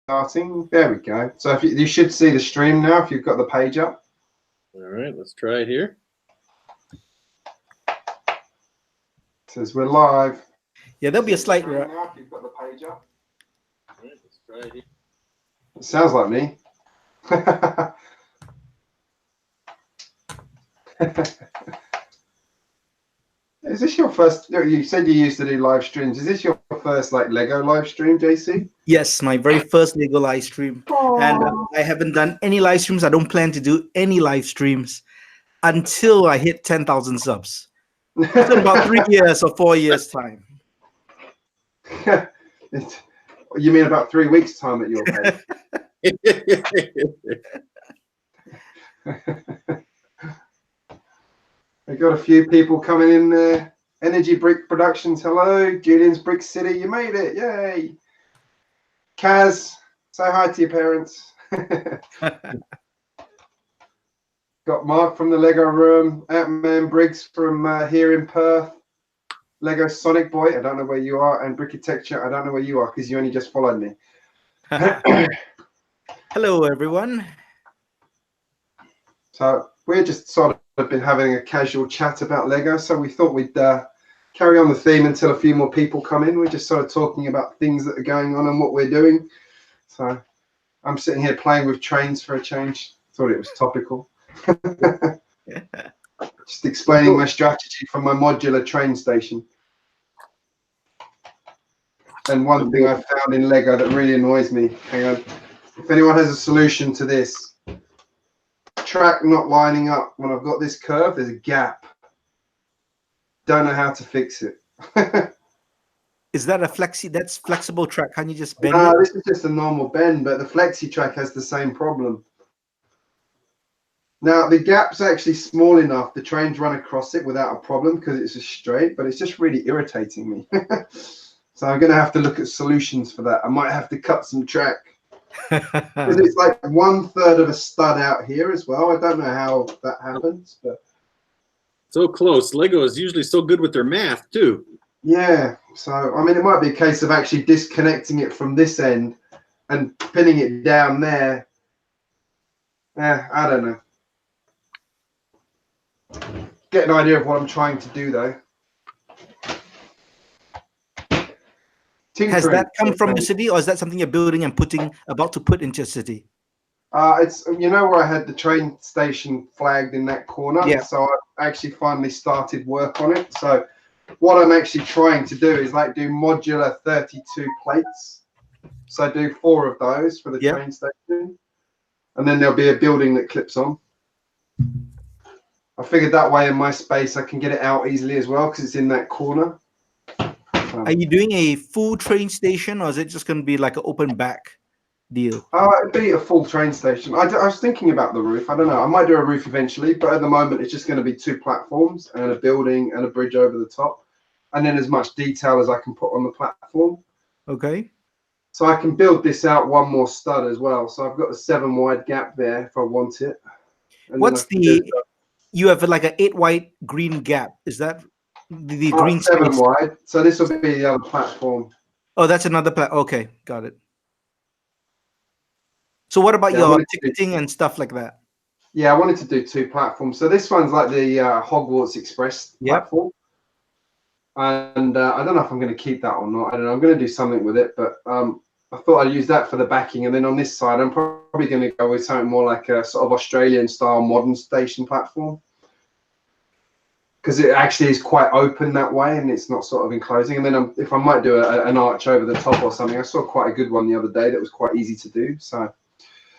starting. There we go. So if you should see the stream now if you've got the page up. All right, let's try it here. It says we're live. Yeah, there'll be a slight. Now if you've got the page up. All right, let's try it here. It sounds like me. Is this your first? You said you used to do live streams. Is this your first like Lego live stream, JC? Yes, my very first Lego live stream. And I haven't done any live streams. I don't plan to do any live streams until I hit 10,000 subs. It's in about 3 years or 4 years time. You mean about 3 weeks time at your pace? We've got a few people coming in there. Energy Brick Productions, hello. Julian's Brick City, you made it, yay. Kaz, say hi to your parents. Got Mark from the Lego Room, Ant-Man Briggs from here in Perth, Lego Sonic Boy, I don't know where you are, and Brickitecture, I don't know where you are because you only just followed me. Hello, everyone. So we're just sort of been having a casual chat about Lego, so we thought we'd carry on the theme until a few more people come in. We're just sort of talking about things that are going on and what we're doing. So I'm sitting here playing with trains for a change. Thought it was topical. Just explaining my strategy for my modular train station. And one thing I found in Lego that really annoys me, hang on, if anyone has a solution to this, track not lining up. When I've got this curve, there's a gap. Don't know how to fix it. Is that a that's flexible track? Can you just bend No, it? this is just a normal bend, but the flexi track has the same problem. Now, the gap's actually small enough. The trains run across it without a problem because it's a straight, but it's just really irritating me. So I'm going to have to look at solutions for that. I might have to cut some track. Because it's like 1/3 of a stud out here as well. I don't know how that happens, but So close. Lego is usually so good with their math too. yeah. So I mean, it might be a case of actually disconnecting it from this end and pinning it down there. I don't know. Get an idea of what I'm trying to do though. Has that come from the city, or is that something you're building and about to put into your city? It's, you know, where I had the train station flagged in that corner. Yeah. So I actually finally started work on it. So what I'm actually trying to do is like do modular 32 plates. So I do 4 of those for the train station, and then there'll be a building that clips on. I figured that way in my space I can get it out easily as well because it's in that corner. Are you doing a full train station, or is it just going to be like an open back deal? It'd be a full train station. I was thinking about the roof. I don't know. I might do a roof eventually, but at the moment it's just going to be 2 platforms and a building and a bridge over the top, and then as much detail as I can put on the platform. Okay. So I can build this out 1 more stud as well. So I've got a 7 wide gap there if I want it. And what's you have like an 8 wide green gap? Is that the green 7 space? wide. So this will be the other platform. Oh, that's another okay, got it. So what about your ticketing and stuff like that? Yeah, I wanted to do 2 platforms. So this one's like the Hogwarts Express platform. And I don't know if I'm going to keep that or not. I don't know. I'm going to do something with it, but I thought I'd use that for the backing. And then on this side, I'm probably going to go with something more like a sort of Australian style modern station platform. Because it actually is quite open that way and it's not sort of enclosing. And then if I might do an arch over the top or something, I saw quite a good one the other day that was quite easy to do. So,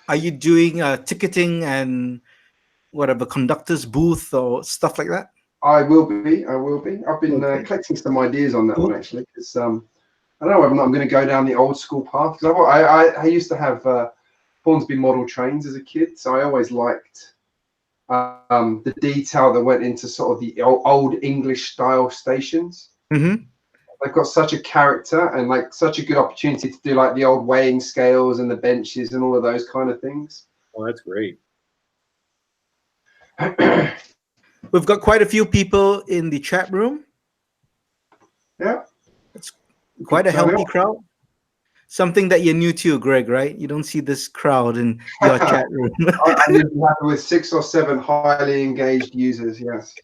are you doing ticketing and whatever, conductor's booth or stuff like that? I will be. I've been collecting some ideas on that one actually. Because I don't know whether or not I'm going to go down the old school path. Because I used to have Hornsby model trains as a kid, so I always liked the detail that went into sort of the old English style stations. Mm-hmm. They've got such a character and like such a good opportunity to do like the old weighing scales and the benches and all of those kind of things. Oh, that's great. We've got quite a few people in the chat room. Yeah. It's quite a healthy crowd. something that you're new to, Greg, right? You don't see this crowd in your chat room. I'm usually happy with 6 or 7 highly engaged users. Yes,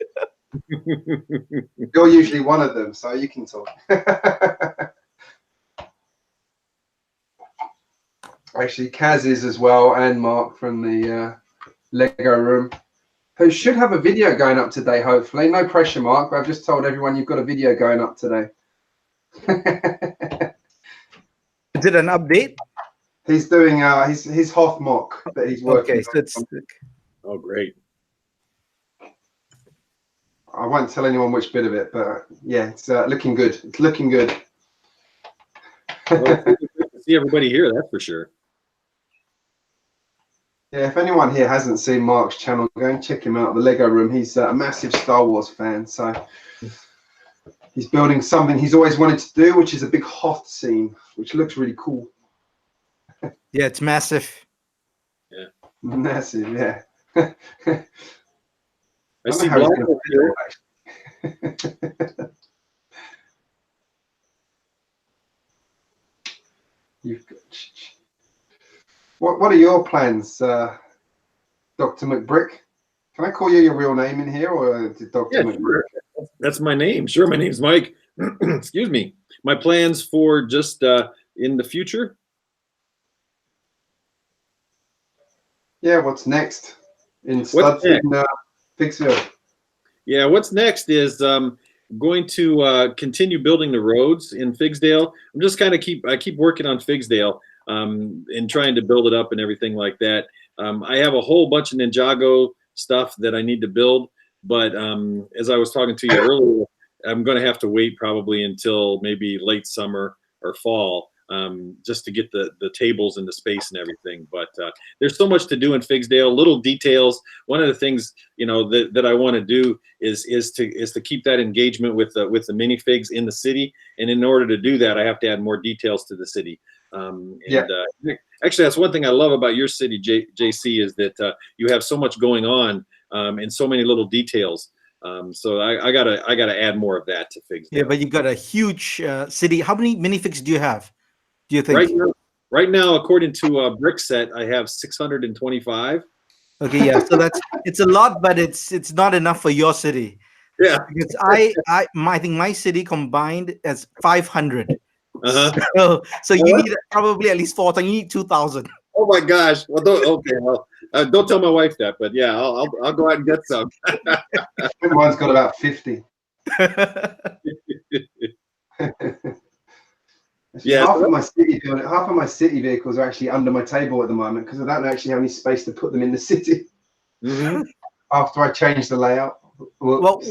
you're usually one of them, so you can talk. Actually, Kaz is as well, and Mark from the Lego room, who should have a video going up today, hopefully. No pressure, Mark, but I've just told everyone you've got a video going up today. Is it an update? He's doing his Hoth mock that he's working Okay, so it's on. Oh, great. I won't tell anyone which bit of it, but yeah, it's looking good. It's looking good. Well, it's good to see everybody here, that's for sure. Yeah, if anyone here hasn't seen Mark's channel, go and check him out, the Lego Room. He's a massive Star Wars fan, so he's building something he's always wanted to do, which is a big Hoth scene, which looks really cool. Yeah, it's massive. Yeah. Massive, yeah. I see Blanco here. You've got... What are your plans, Dr. McBrick? Can I call you your real name in here, or Dr. Yeah, McBrick? sure. That's my name. Sure, my name's Mike. Excuse me. My plans for just in the future? Yeah, what's next in Figsdale? Yeah, what's next is going to continue building the roads in Figsdale. I'm just kind of keep working on Figsdale and trying to build it up and everything like that. I have a whole bunch of Ninjago stuff that I need to build, but as I was talking to you earlier, I'm going to have to wait probably until maybe late summer or fall just to get the tables and the space and everything. But there's so much to do in Figsdale, little details. One of the things, you know, that I want to do is to keep that engagement with the minifigs in the city. And in order to do that, I have to add more details to the city. Actually, that's one thing I love about your city, JC, is that you have so much going on and so many little details. So I gotta add more of that to Figsdale. Yeah, but you got a huge city. How many minifigs do you have? Do you think? Right now, according to Brick Set, I have 625. Okay, yeah. So it's a lot, but it's not enough for your city. Yeah. Because I think my city combined is 500. So you need probably at least 4,000. You need 2,000. Oh my gosh! Well, don't tell my wife that, but yeah, I'll go out and get some. Everyone's got about 50. Yeah, half of my city vehicles are actually under my table at the moment because I don't actually have any space to put them in the city. After I change the layout. Well,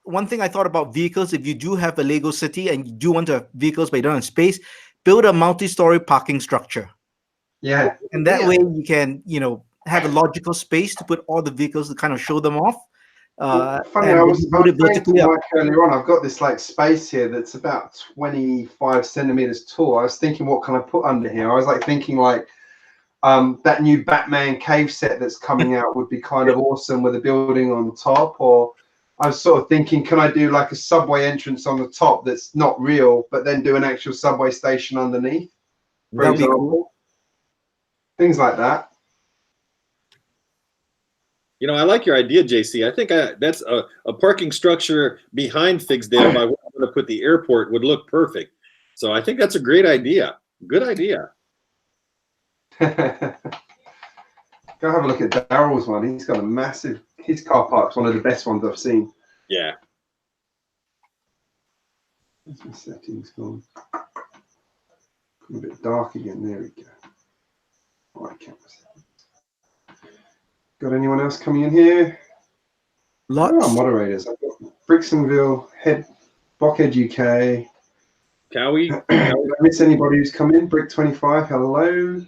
one thing I thought about vehicles, if you do have a Lego city and you do want to have vehicles but you don't have space, build a multi-story parking structure. Yeah. And that way you can, you know, have a logical space to put all the vehicles to kind of show them off. Funny, I was saying to Mike earlier on, I've got this like space here that's about 25 centimeters tall. I was thinking, what can I put under here? I was like thinking like that new Batman cave set that's coming out would be kind of awesome with a building on top. Or I was sort of thinking, can I do like a subway entrance on the top that's not real, but then do an actual subway station underneath? For example, cool. Things like that. You know, I like your idea, JC. I think that's a parking structure behind Figsdale by where I'm going to put the airport would look perfect. So I think that's a great idea. Good idea. Go have a look at Daryl's one. He's got a massive, his car park's one of the best ones I've seen. Yeah. Where's my settings gone? A bit dark again. There we go. All right, camera settings. Got anyone else coming in here? Lots. Oh, moderators. I've got Brixtonville, Blockhead UK. Cowie. Did I miss anybody who's come in? Brick25, hello.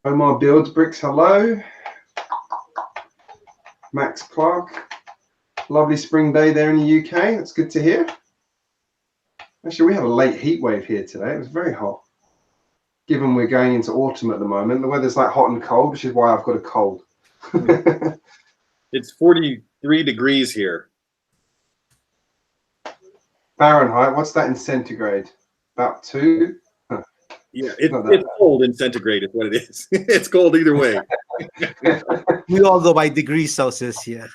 Omar Builds Bricks, hello. Max Clark. Lovely spring day there in the UK. That's good to hear. Actually, we had a late heat wave here today. It was very hot. Given we're going into autumn at the moment, the weather's like hot and cold, which is why I've got a cold. It's 43 degrees here. Fahrenheit, what's that in centigrade? about 2. Yeah, it's cold in centigrade is what it is. It's cold either way. We all go by degrees Celsius here.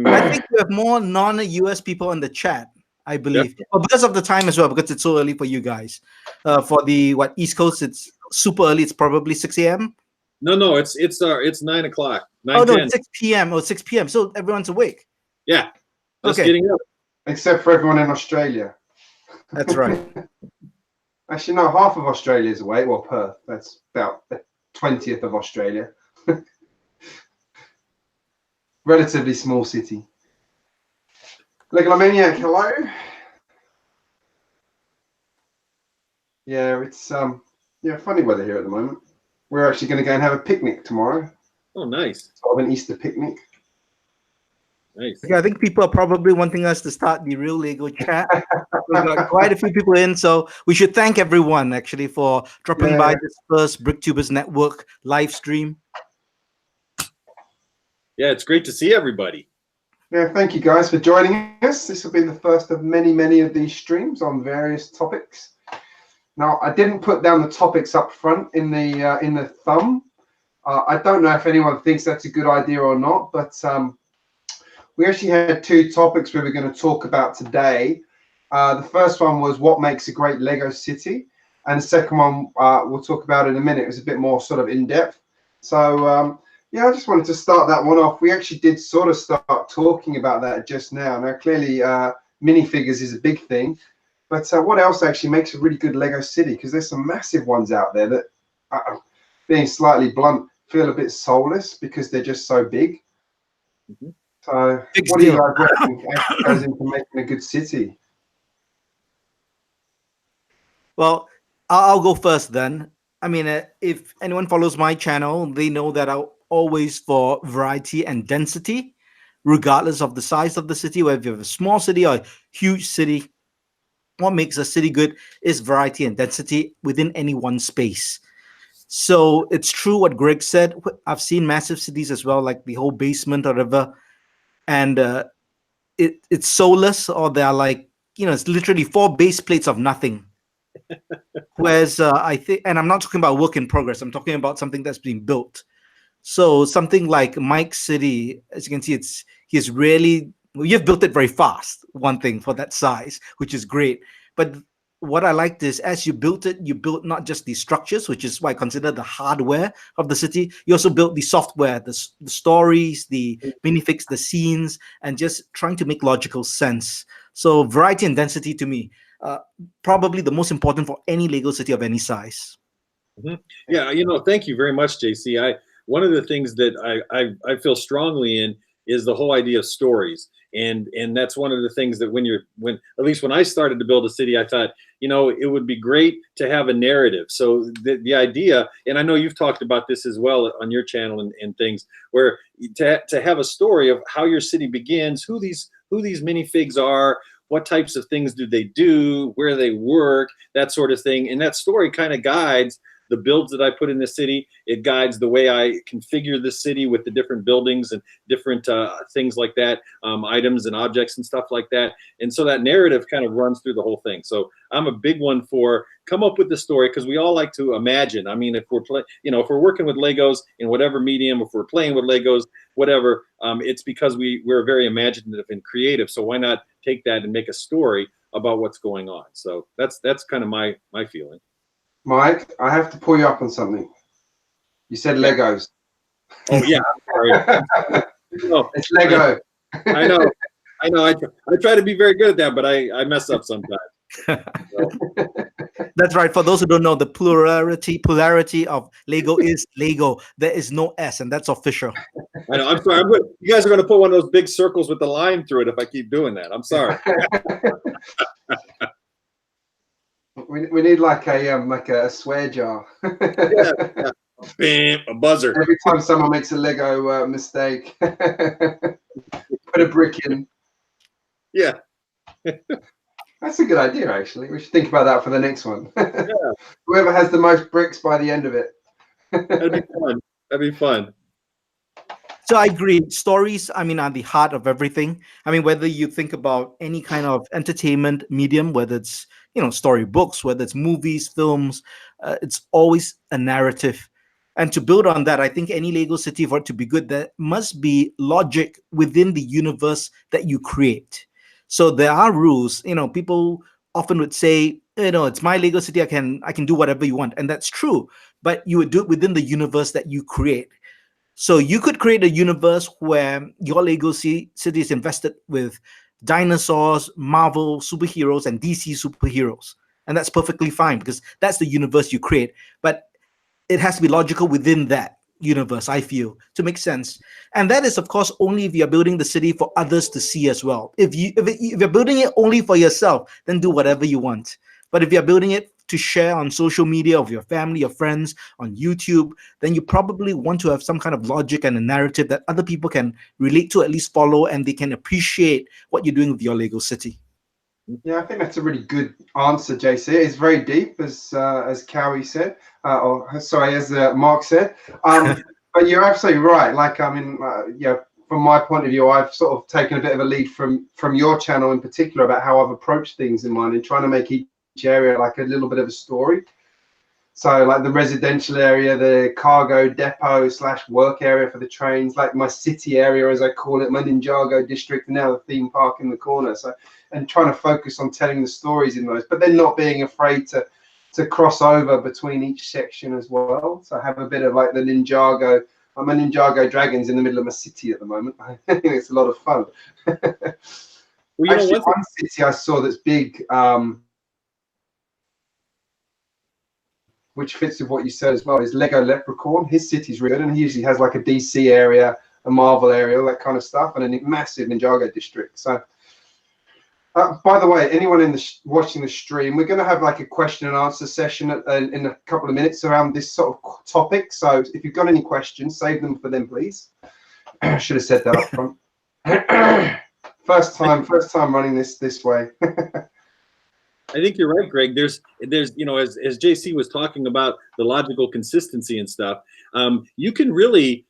I think we have more non-US people in the chat, I believe. Yep. Well, because of the time as well, because it's so early for you guys. For the East Coast, it's super early. It's probably 6 a.m. No, it's 9 o'clock. 9, oh no, 10. It's 6 p.m. Oh, 6 p.m. So everyone's awake. Yeah, just getting up. Except for everyone in Australia. That's right. Actually, no, half of Australia is awake. Well, Perth. That's about the 20th of Australia. Relatively small city. LEGO Maniac, hello. Yeah, it's funny weather here at the moment. We're actually going to go and have a picnic tomorrow. Oh, nice. Sort of an Easter picnic. Nice. Okay, I think people are probably wanting us to start the real LEGO chat. We've got quite a few people in, so we should thank everyone actually for dropping by this first BrickTubers Network live stream. Yeah, it's great to see everybody. Yeah, thank you guys for joining us. This will be the first of many of these streams on various topics. Now, I didn't put down the topics up front in the thumb. I don't know if anyone thinks that's a good idea or not, but we actually had 2 topics we were going to talk about today. The first one was what makes a great LEGO city, and the second one we'll talk about in a minute. It was a bit more sort of in-depth. So yeah, I just wanted to start that one off. We actually did sort of start talking about that just now. Now, clearly, minifigures is a big thing, but what else actually makes a really good LEGO city? Because there's some massive ones out there that, being slightly blunt, feel a bit soulless because they're just so big. Mm-hmm. So, what do you guys reckon actually goes into making a good city? Well, I'll go first then. I mean, if anyone follows my channel, they know that I'll always for variety and density, regardless of the size of the city, whether you have a small city or a huge city. What makes a city good is variety and density within any one space. So it's true what Greg said. I've seen massive cities as well, like the whole basement or whatever, and it's soulless, or they're like, it's literally 4 base plates of nothing. Whereas I think, and I'm not talking about work in progress, I'm talking about something that's being built. So something like Mike's city, as you can see, he's really, you've built it very fast, one thing for that size, which is great. But what I liked is as you built it, you built not just the structures, which is what I consider the hardware of the city. You also built the software, the stories, the minifigs, the scenes, and just trying to make logical sense. So variety and density to me, probably the most important for any LEGO city of any size. Mm-hmm. Yeah, thank you very much, JC. One of the things that I feel strongly in is the whole idea of stories. And that's one of the things that when at least when I started to build a city, I thought, it would be great to have a narrative. So the idea, and I know you've talked about this as well on your channel and things, where to have a story of how your city begins, who these minifigs are, what types of things do they do, where they work, that sort of thing. And that story kind of guides the builds that I put in the city. It guides the way I configure the city with the different buildings and different things like that, items and objects and stuff like that. And so that narrative kind of runs through the whole thing. So I'm a big one for come up with the story, because we all like to imagine. I mean, if we're if we're working with Legos in whatever medium, if we're playing with Legos, whatever, it's because we're very imaginative and creative. So why not take that and make a story about what's going on? So that's kind of my feeling. Mike, I have to pull you up on something. You said Legos. Oh yeah, I'm sorry. It's Lego. I know. I try to be very good at that, but I mess up sometimes. So. That's right. For those who don't know, the polarity of Lego is Lego. There is no S, and that's official. I know. I'm sorry. You guys are going to put one of those big circles with the line through it if I keep doing that. I'm sorry. We need like a swear jar. Yeah. Bam, a buzzer. Every time someone makes a Lego mistake, put a brick in. Yeah. That's a good idea, actually. We should think about that for the next one. Yeah. Whoever has the most bricks by the end of it. That'd be fun. That'd be fun. So I agree. Stories, I mean, are the heart of everything. I mean, whether you think about any kind of entertainment medium, whether it's storybooks, whether it's movies, films. It's always a narrative. And to build on that, I think any Lego city, for it to be good, there must be logic within the universe that you create. So there are rules. People often would say, it's my Lego city. I can do whatever you want, and that's true. But you would do it within the universe that you create. So you could create a universe where your Lego city is invested with dinosaurs, Marvel superheroes, and DC superheroes. And that's perfectly fine because that's the universe you create. But it has to be logical within that universe, I feel, to make sense. And that is, of course, only if you're building the city for others to see as well. If you're building it only for yourself, then do whatever you want. But if you're building it to share on social media with your family, your friends, on YouTube, then you probably want to have some kind of logic and a narrative that other people can relate to, at least follow, and they can appreciate what you're doing with your Lego city. Yeah, I think that's a really good answer, JC. It's very deep, as Cowie said, or sorry, as Mark said. But you're absolutely right. Like, I mean, from my point of view, I've sort of taken a bit of a lead from your channel in particular about how I've approached things in mine and trying to make each area like a little bit of a story. So like the residential area, the cargo depot / work area for the trains, like my city area, as I call it, my Ninjago district, and now the theme park in the corner. So, and trying to focus on telling the stories in those, but then not being afraid to cross over between each section as well. So I have a bit of like the Ninjago. I'm a Ninjago Dragons in the middle of my city at the moment. I think it's a lot of fun. Well, actually, one city I saw that's big, which fits with what you said as well, is Lego Leprechaun. His city's really good, and he usually has like a DC area, a Marvel area, all that kind of stuff, and a massive Ninjago district. So, by the way, anyone watching the stream, we're going to have like a question and answer session in a couple of minutes around this sort of topic. So, if you've got any questions, save them for them, please. Should have said that up front. First time running this way. I think you're right, Greg. There's as JC was talking about the logical consistency and stuff, you can really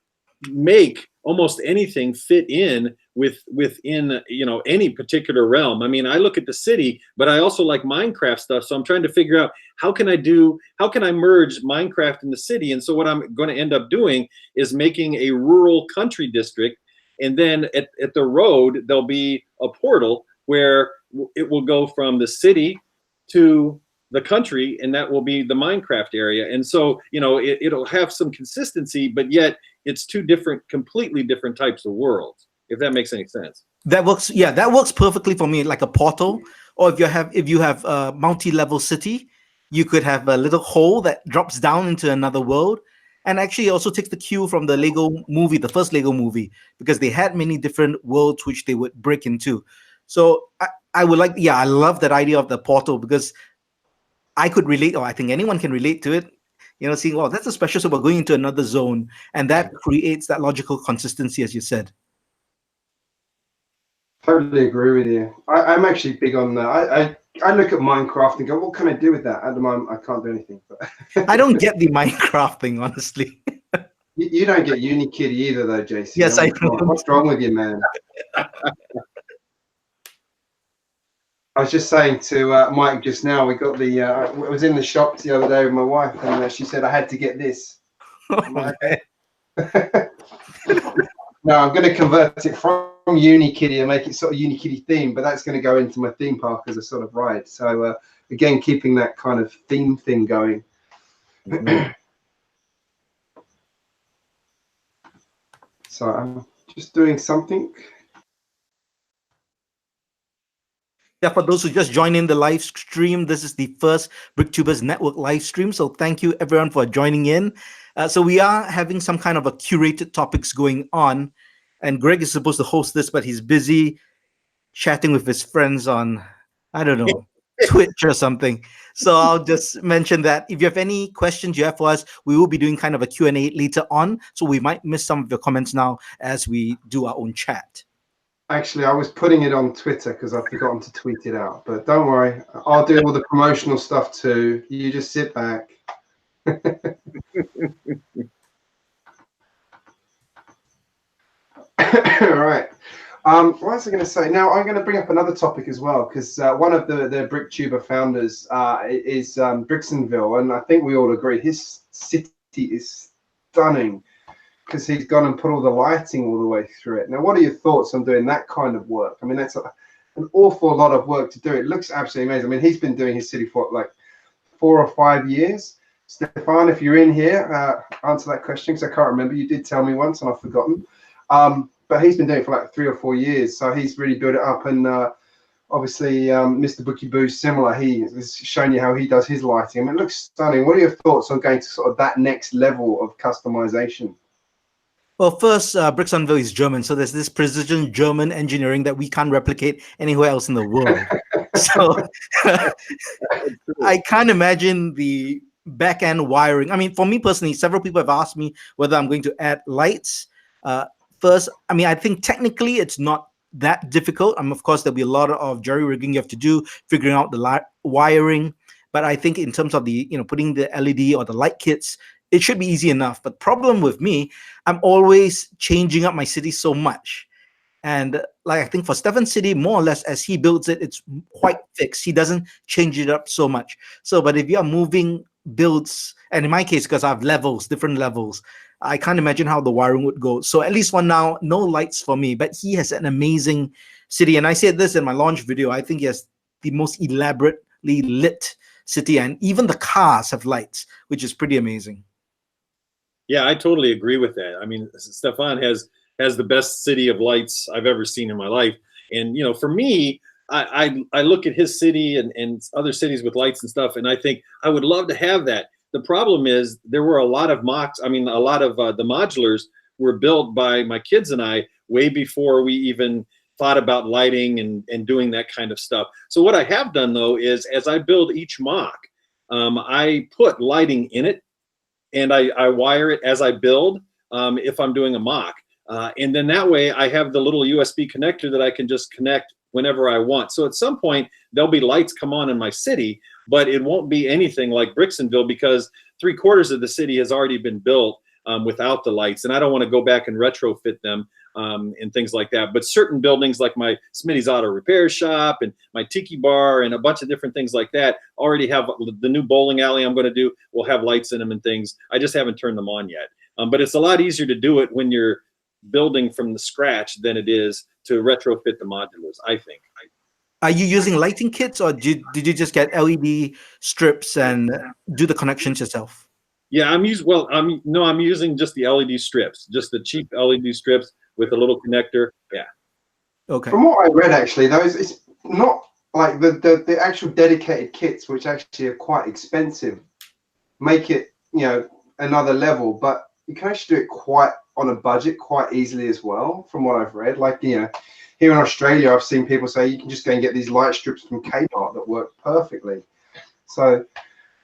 make almost anything fit in within any particular realm. I mean, I look at the city, but I also like Minecraft stuff, so I'm trying to figure out how can I merge Minecraft in the city. And so what I'm going to end up doing is making a rural country district, and then at the road there'll be a portal where it will go from the city to the country, and that will be the Minecraft area. And so, it'll have some consistency, but yet it's two completely different types of worlds, if that makes any sense. That works. Yeah, that works perfectly for me, like a portal. Or if you have a multi-level city, you could have a little hole that drops down into another world. And actually also takes the cue from the Lego movie, the first Lego movie, because they had many different worlds which they would break into. So I would like, I love that idea of the portal, because I could relate, or I think anyone can relate to it, seeing, oh, that's a special, so we're going into another zone. And that creates that logical consistency, as you said. Totally agree with you. I'm actually big on that. I look at Minecraft and go, what can I do with that? At the moment, I can't do anything. But I don't get the Minecraft thing, honestly. You don't get Unikitty either, though, JC. Yes, I do. What's wrong with you, man? I was just saying to Mike just now, we got the, I was in the shop the other day with my wife, and she said I had to get this. Like, no, I'm going to convert it from Unikitty and make it sort of Unikitty theme, but that's going to go into my theme park as a sort of ride. So again, keeping that kind of theme thing going. Mm-hmm. So I'm just doing something. Yeah, for those who just joined in the live stream, this is the first BrickTubers Network live stream. So thank you everyone for joining in. So we are having some kind of a curated topics going on, and Greg is supposed to host this, but he's busy chatting with his friends on, I don't know, Twitch or something. So I'll just mention that if you have any questions you have for us, we will be doing kind of a Q&A later on. So we might miss some of your comments now as we do our own chat. Actually, I was putting it on Twitter because I've forgotten to tweet it out. But don't worry, I'll do all the promotional stuff too. You just sit back. All right. What was I going to say? Now I'm going to bring up another topic as well, because one of the BrickTuber founders is Brixtonville, and I think we all agree his city is stunning because he's gone and put all the lighting all the way through it. Now, what are your thoughts on doing that kind of work? I mean, that's an awful lot of work to do. It looks absolutely amazing. I mean, he's been doing his city for like 4 or 5 years. Stefan, if you're in here, answer that question, because I can't remember. You did tell me once and I've forgotten. But he's been doing it for like 3 or 4 years, so he's really built it up. And obviously, Mr. Bookie Boo's similar. He is showing you how he does his lighting. I mean, it looks stunning. What are your thoughts on going to sort of that next level of customization? Well, first, Brixtonville is German, so there's this precision German engineering that we can't replicate anywhere else in the world. So I can't imagine the back-end wiring. I mean, for me personally, several people have asked me whether I'm going to add lights. First, I mean, I think technically it's not that difficult. Of course, there'll be a lot of jerry-rigging you have to do, figuring out the wiring. But I think in terms of the, putting the LED or the light kits, it should be easy enough. But problem with me, I'm always changing up my city so much. And like I think for Stefan's city, more or less as he builds it, it's quite fixed. He doesn't change it up so much. So, but if you are moving builds, and in my case, because I have levels, different levels, I can't imagine how the wiring would go. So at least for now, no lights for me. But he has an amazing city. And I said this in my launch video. I think he has the most elaborately lit city. And even the cars have lights, which is pretty amazing. Yeah, I totally agree with that. I mean, Stefan has the best city of lights I've ever seen in my life. And, for me, I look at his city and other cities with lights and stuff, and I think I would love to have that. The problem is there were a lot of MOCs. I mean, a lot of the modulars were built by my kids and I way before we even thought about lighting and doing that kind of stuff. So what I have done, though, is as I build each MOC, I put lighting in it, and I wire it as I build if I'm doing a MOC. And then that way I have the little USB connector that I can just connect whenever I want. So at some point, there'll be lights come on in my city, but it won't be anything like Brixtonville because 3/4 of the city has already been built without the lights. And I don't want to go back and retrofit them and things like that. But certain buildings like my Smitty's Auto Repair Shop and my Tiki Bar and a bunch of different things like that already have the new bowling alley I'm going to do will have lights in them and things. I just haven't turned them on yet. But it's a lot easier to do it when you're building from the scratch than it is to retrofit the modulars, I think. Are you using lighting kits, or did you just get LED strips and do the connections yourself? Yeah, I'm using just the LED strips, just the cheap LED strips with a little connector. Yeah. Okay. From what I read, actually, those it's not like the actual dedicated kits, which actually are quite expensive, make it another level, but you can actually do it quite on a budget quite easily as well, from what I've read. Like, here in Australia, I've seen people say you can just go and get these light strips from Kmart that work perfectly. So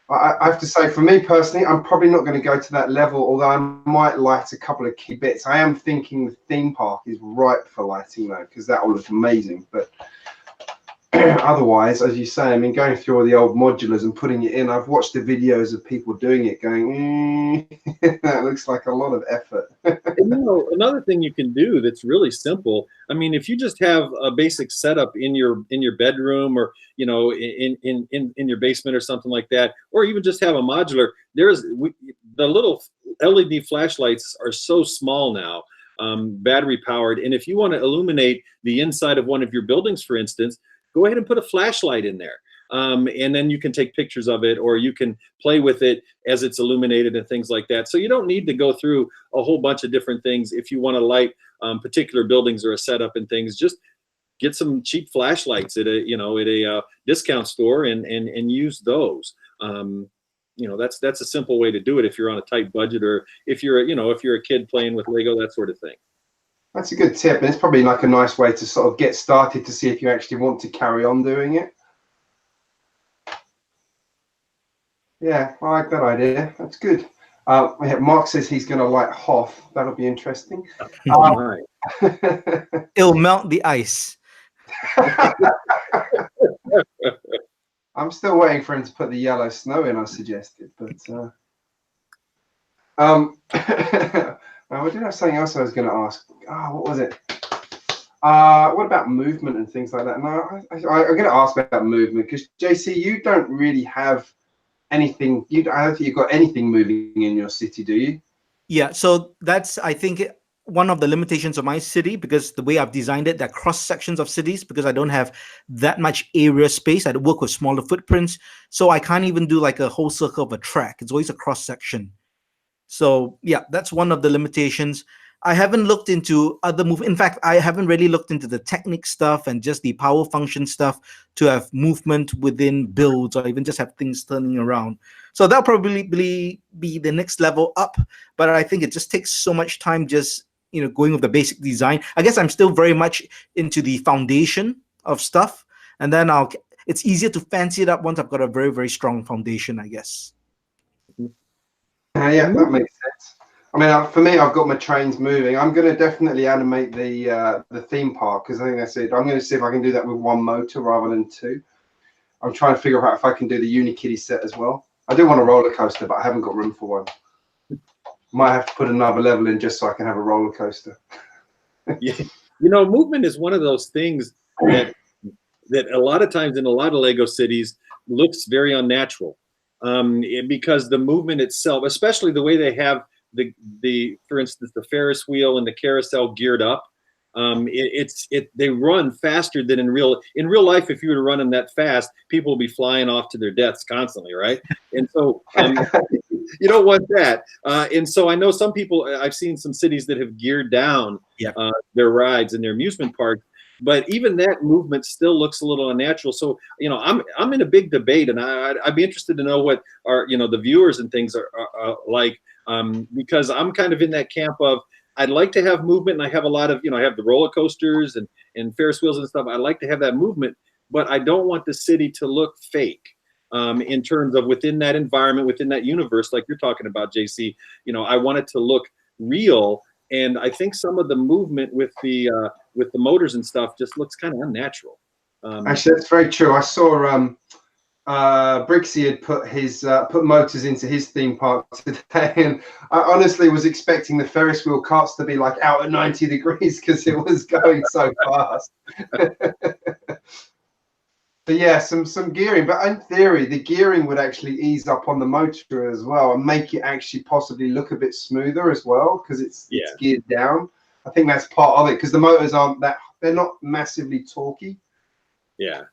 I have to say, for me personally, I'm probably not going to go to that level, although I might light a couple of key bits. I am thinking the theme park is ripe for lighting, though, because that will look amazing. But otherwise, as you say, I mean, going through all the old modulars and putting it in, I've watched the videos of people doing it going, that looks like a lot of effort. Another thing you can do that's really simple, I mean, if you just have a basic setup in your bedroom or, in your basement or something like that, or even just have a modular, the little LED flashlights are so small now, battery powered. And if you want to illuminate the inside of one of your buildings, for instance, go ahead and put a flashlight in there. And then you can take pictures of it, or you can play with it as it's illuminated and things like that. So you don't need to go through a whole bunch of different things if you want to light particular buildings or a setup and things. Just get some cheap flashlights at a discount store and use those. That's a simple way to do it if you're on a tight budget, or if you're a kid playing with Lego, that sort of thing. That's a good tip, and it's probably like a nice way to sort of get started to see if you actually want to carry on doing it. Yeah, I like that idea. That's good. Mark says he's going to light Hoth. That'll be interesting. It'll melt the ice. I'm still waiting for him to put the yellow snow in, I suggested, but what did I have something else I was going to ask? What was it? What about movement and things like that? No, I'm going to ask about movement because JC, you don't really have anything. I don't think you've got anything moving in your city, do you? Yeah, so that's, I think, one of the limitations of my city, because the way I've designed it, there are cross sections of cities because I don't have that much area space. I work with smaller footprints, so I can't even do like a whole circle of a track. It's always a cross section. So yeah, that's one of the limitations. I haven't looked into other move. In fact, I haven't really looked into the technique stuff and just the power function stuff to have movement within builds or even just have things turning around. So that'll probably be the next level up. But I think it just takes so much time just, going with the basic design. I guess I'm still very much into the foundation of stuff. And then it's easier to fancy it up once I've got a very, very strong foundation, I guess. Yeah, that makes sense. I mean, for me, I've got my trains moving. I'm going to definitely animate the theme park because I think that's it. I'm going to see if I can do that with one motor rather than two. I'm trying to figure out if I can do the Unikitty set as well. I do want a roller coaster, but I haven't got room for one. Might have to put another level in just so I can have a roller coaster. Yeah. Movement is one of those things that a lot of times in a lot of Lego cities looks very unnatural. Because the movement itself, especially the way they have for instance, the Ferris wheel and the carousel geared up, they run faster than in real life. If you were to run them that fast, people will be flying off to their deaths constantly, right? And so you don't want that. And so I know some people. I've seen some cities that have geared down their rides and their amusement parks. But even that movement still looks a little unnatural. So, I'm in a big debate, and I'd be interested to know what the viewers and things are like, because I'm kind of in that camp of I'd like to have movement, and I have a lot of, I have the roller coasters and Ferris wheels and stuff. I like to have that movement, but I don't want the city to look fake in terms of within that environment, within that universe, like you're talking about, JC. I want it to look real. And I think some of the movement with the motors and stuff just looks kind of unnatural. Actually, that's very true. I saw Brixie had put motors into his theme park today, and I honestly was expecting the Ferris wheel carts to be like out at 90 degrees because it was going so fast. But yeah, some gearing, but in theory, the gearing would actually ease up on the motor as well and make it actually possibly look a bit smoother as well because it's geared down. I think that's part of it because the motors they're not massively torquey. Yeah.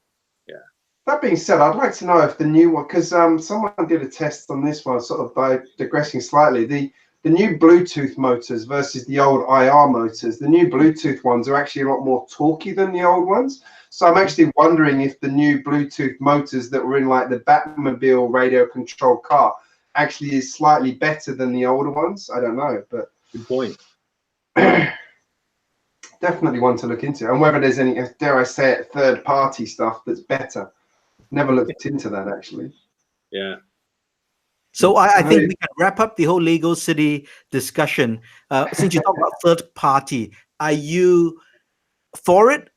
That being said, I'd like to know if the new one, because someone did a test on this one, sort of by digressing slightly, the new Bluetooth motors versus the old IR motors. The new Bluetooth ones are actually a lot more torquey than the old ones. So I'm actually wondering if the new Bluetooth motors that were in like the Batmobile radio controlled car actually is slightly better than the older ones. I don't know, but good point. Definitely one to look into. And whether there's any, dare I say it, third-party stuff that's better. Never looked into that actually. Yeah. So I think we can wrap up the whole Lego City discussion. Since you talk about third party, are you for it?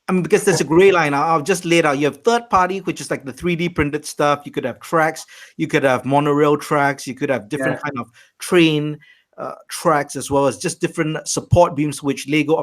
I mean, because there's a gray line. I'll just lay it out. You have third party, which is like the 3D printed stuff. You could have tracks. You could have monorail tracks. You could have different kind of train tracks, as well as just different support beams, which Lego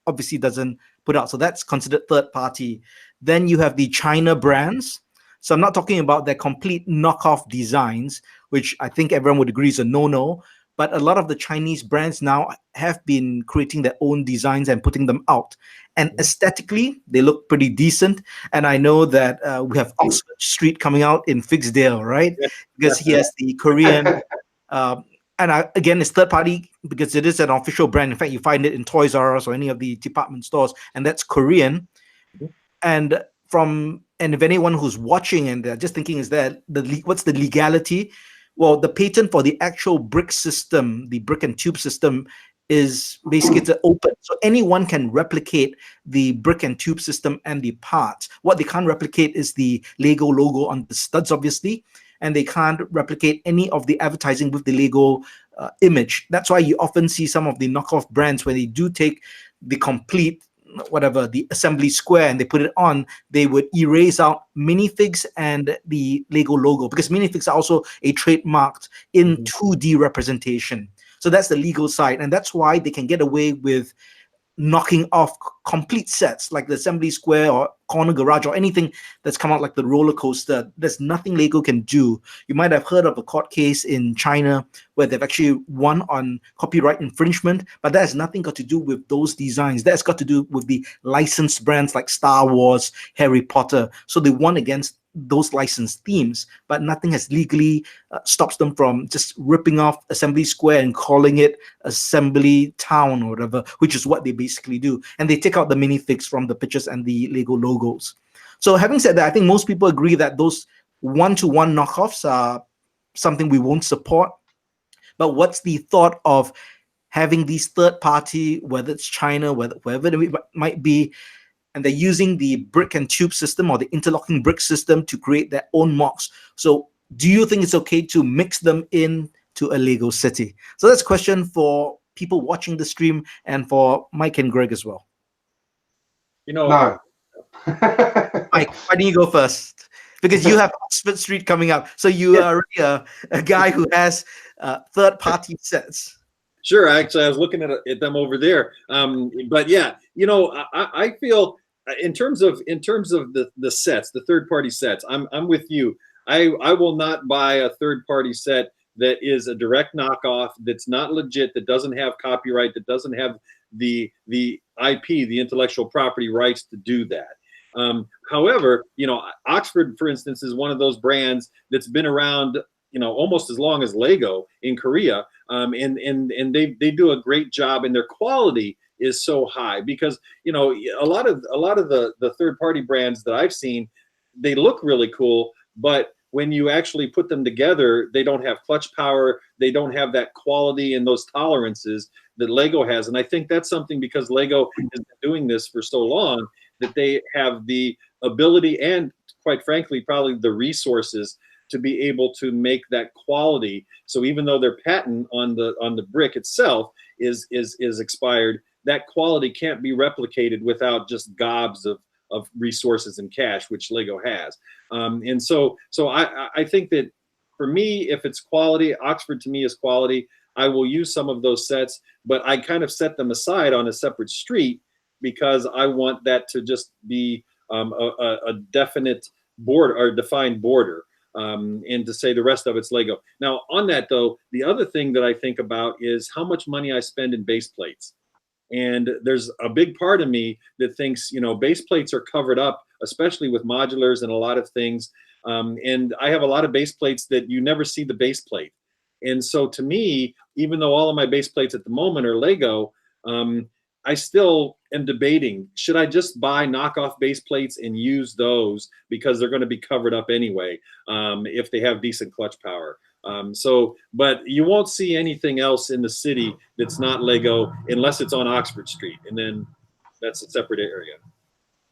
obviously doesn't put out. So that's considered third party. Then you have the China brands. So I'm not talking about their complete knockoff designs, which I think everyone would agree is a no-no. But a lot of the Chinese brands now have been creating their own designs and putting them out. And aesthetically, they look pretty decent. And I know that we have Oxford Street coming out in Figsdale, right? Because he has the Korean. Again, it's third party because it is an official brand. In fact, you find it in Toys R Us or any of the department stores. And that's Korean. And if anyone who's watching and they're just thinking, what's the legality? Well, the patent for the actual brick system, the brick and tube system, is basically it's open. So anyone can replicate the brick and tube system and the parts. What they can't replicate is the Lego logo on the studs, obviously, and they can't replicate any of the advertising with the Lego image. That's why you often see some of the knockoff brands when they do take the complete the assembly square and they put it on, they would erase out minifigs and the Lego logo, because minifigs are also a trademarked in 2D representation. So that's the legal side, and that's why they can get away with knocking off complete sets like the assembly square or corner garage or anything that's come out like the roller coaster. There's nothing Lego can do. You might have heard of a court case in China where they've actually won on copyright infringement, but that has nothing got to do with those designs. That's got to do with the licensed brands like Star Wars, Harry Potter. So they won against those licensed themes, but nothing has legally stops them from just ripping off Assembly Square and calling it Assembly Town or whatever, which is what they basically do. And they take out the minifigs from the pictures and the Lego logos. So having said that, I think most people agree that those one-to-one knockoffs are something we won't support. But what's the thought of having these third party, whether it's China, wherever it might be, and they're using the brick and tube system or the interlocking brick system to create their own MOCs. So do you think it's okay to mix them in to a Lego city? So that's a question for people watching the stream and for Mike and Greg as well. You know, No. Mike, why don't you go first? Because you have Oxford Street coming up. So you are already a guy who has third-party sets. Sure. Actually, I was looking at them over there. But yeah, you know, I feel in terms of the sets, the third-party sets, I'm with you. I will not buy a third-party set that is a direct knockoff, that's not legit, that doesn't have copyright, that doesn't have the IP, the intellectual property rights to do that. However, you know, Oxford, for instance, is one of those brands that's been around, you know, almost as long as Lego in Korea, and they do a great job, and their quality is so high because, you know, a lot of the third-party brands that I've seen, they look really cool, but when you actually put them together, they don't have clutch power, they don't have that quality and those tolerances that Lego has. And I think that's something because Lego has been doing this for so long that they have the ability and, quite frankly, probably the resources to be able to make that quality. So even though their patent on the brick itself is expired, that quality can't be replicated without just gobs of resources and cash, which Lego has. And so I think that for me, if it's quality, Oxford to me is quality. I will use some of those sets, but I kind of set them aside on a separate street because I want that to just be a definite border or defined border, and to say the rest of it's Lego. Now on that though, the other thing that I think about is how much money I spend in base plates. And there's a big part of me that thinks, you know, base plates are covered up, especially with modulars and a lot of things. And I have a lot of base plates that you never see the base plate. And so to me, even though all of my base plates at the moment are Lego, I still am debating, should I just buy knockoff base plates and use those because they're going to be covered up anyway, if they have decent clutch power. But you won't see anything else in the city that's not Lego unless it's on Oxford Street, and then that's a separate area.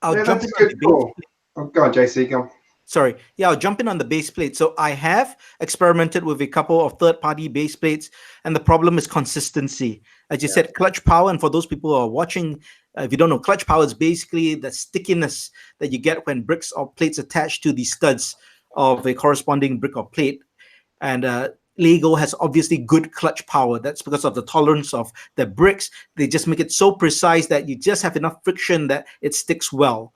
I'll jump in that's good call. Oh, go on, JC, go on. Sorry. Yeah, I'll jump in on the base plate. So I have experimented with a couple of third-party base plates, and the problem is consistency. As you said, clutch power, and for those people who are watching, if you don't know, clutch power is basically the stickiness that you get when bricks or plates attached to the studs of a corresponding brick or plate. And Lego has obviously good clutch power. That's because of the tolerance of the bricks. They just make it so precise that you just have enough friction that it sticks well.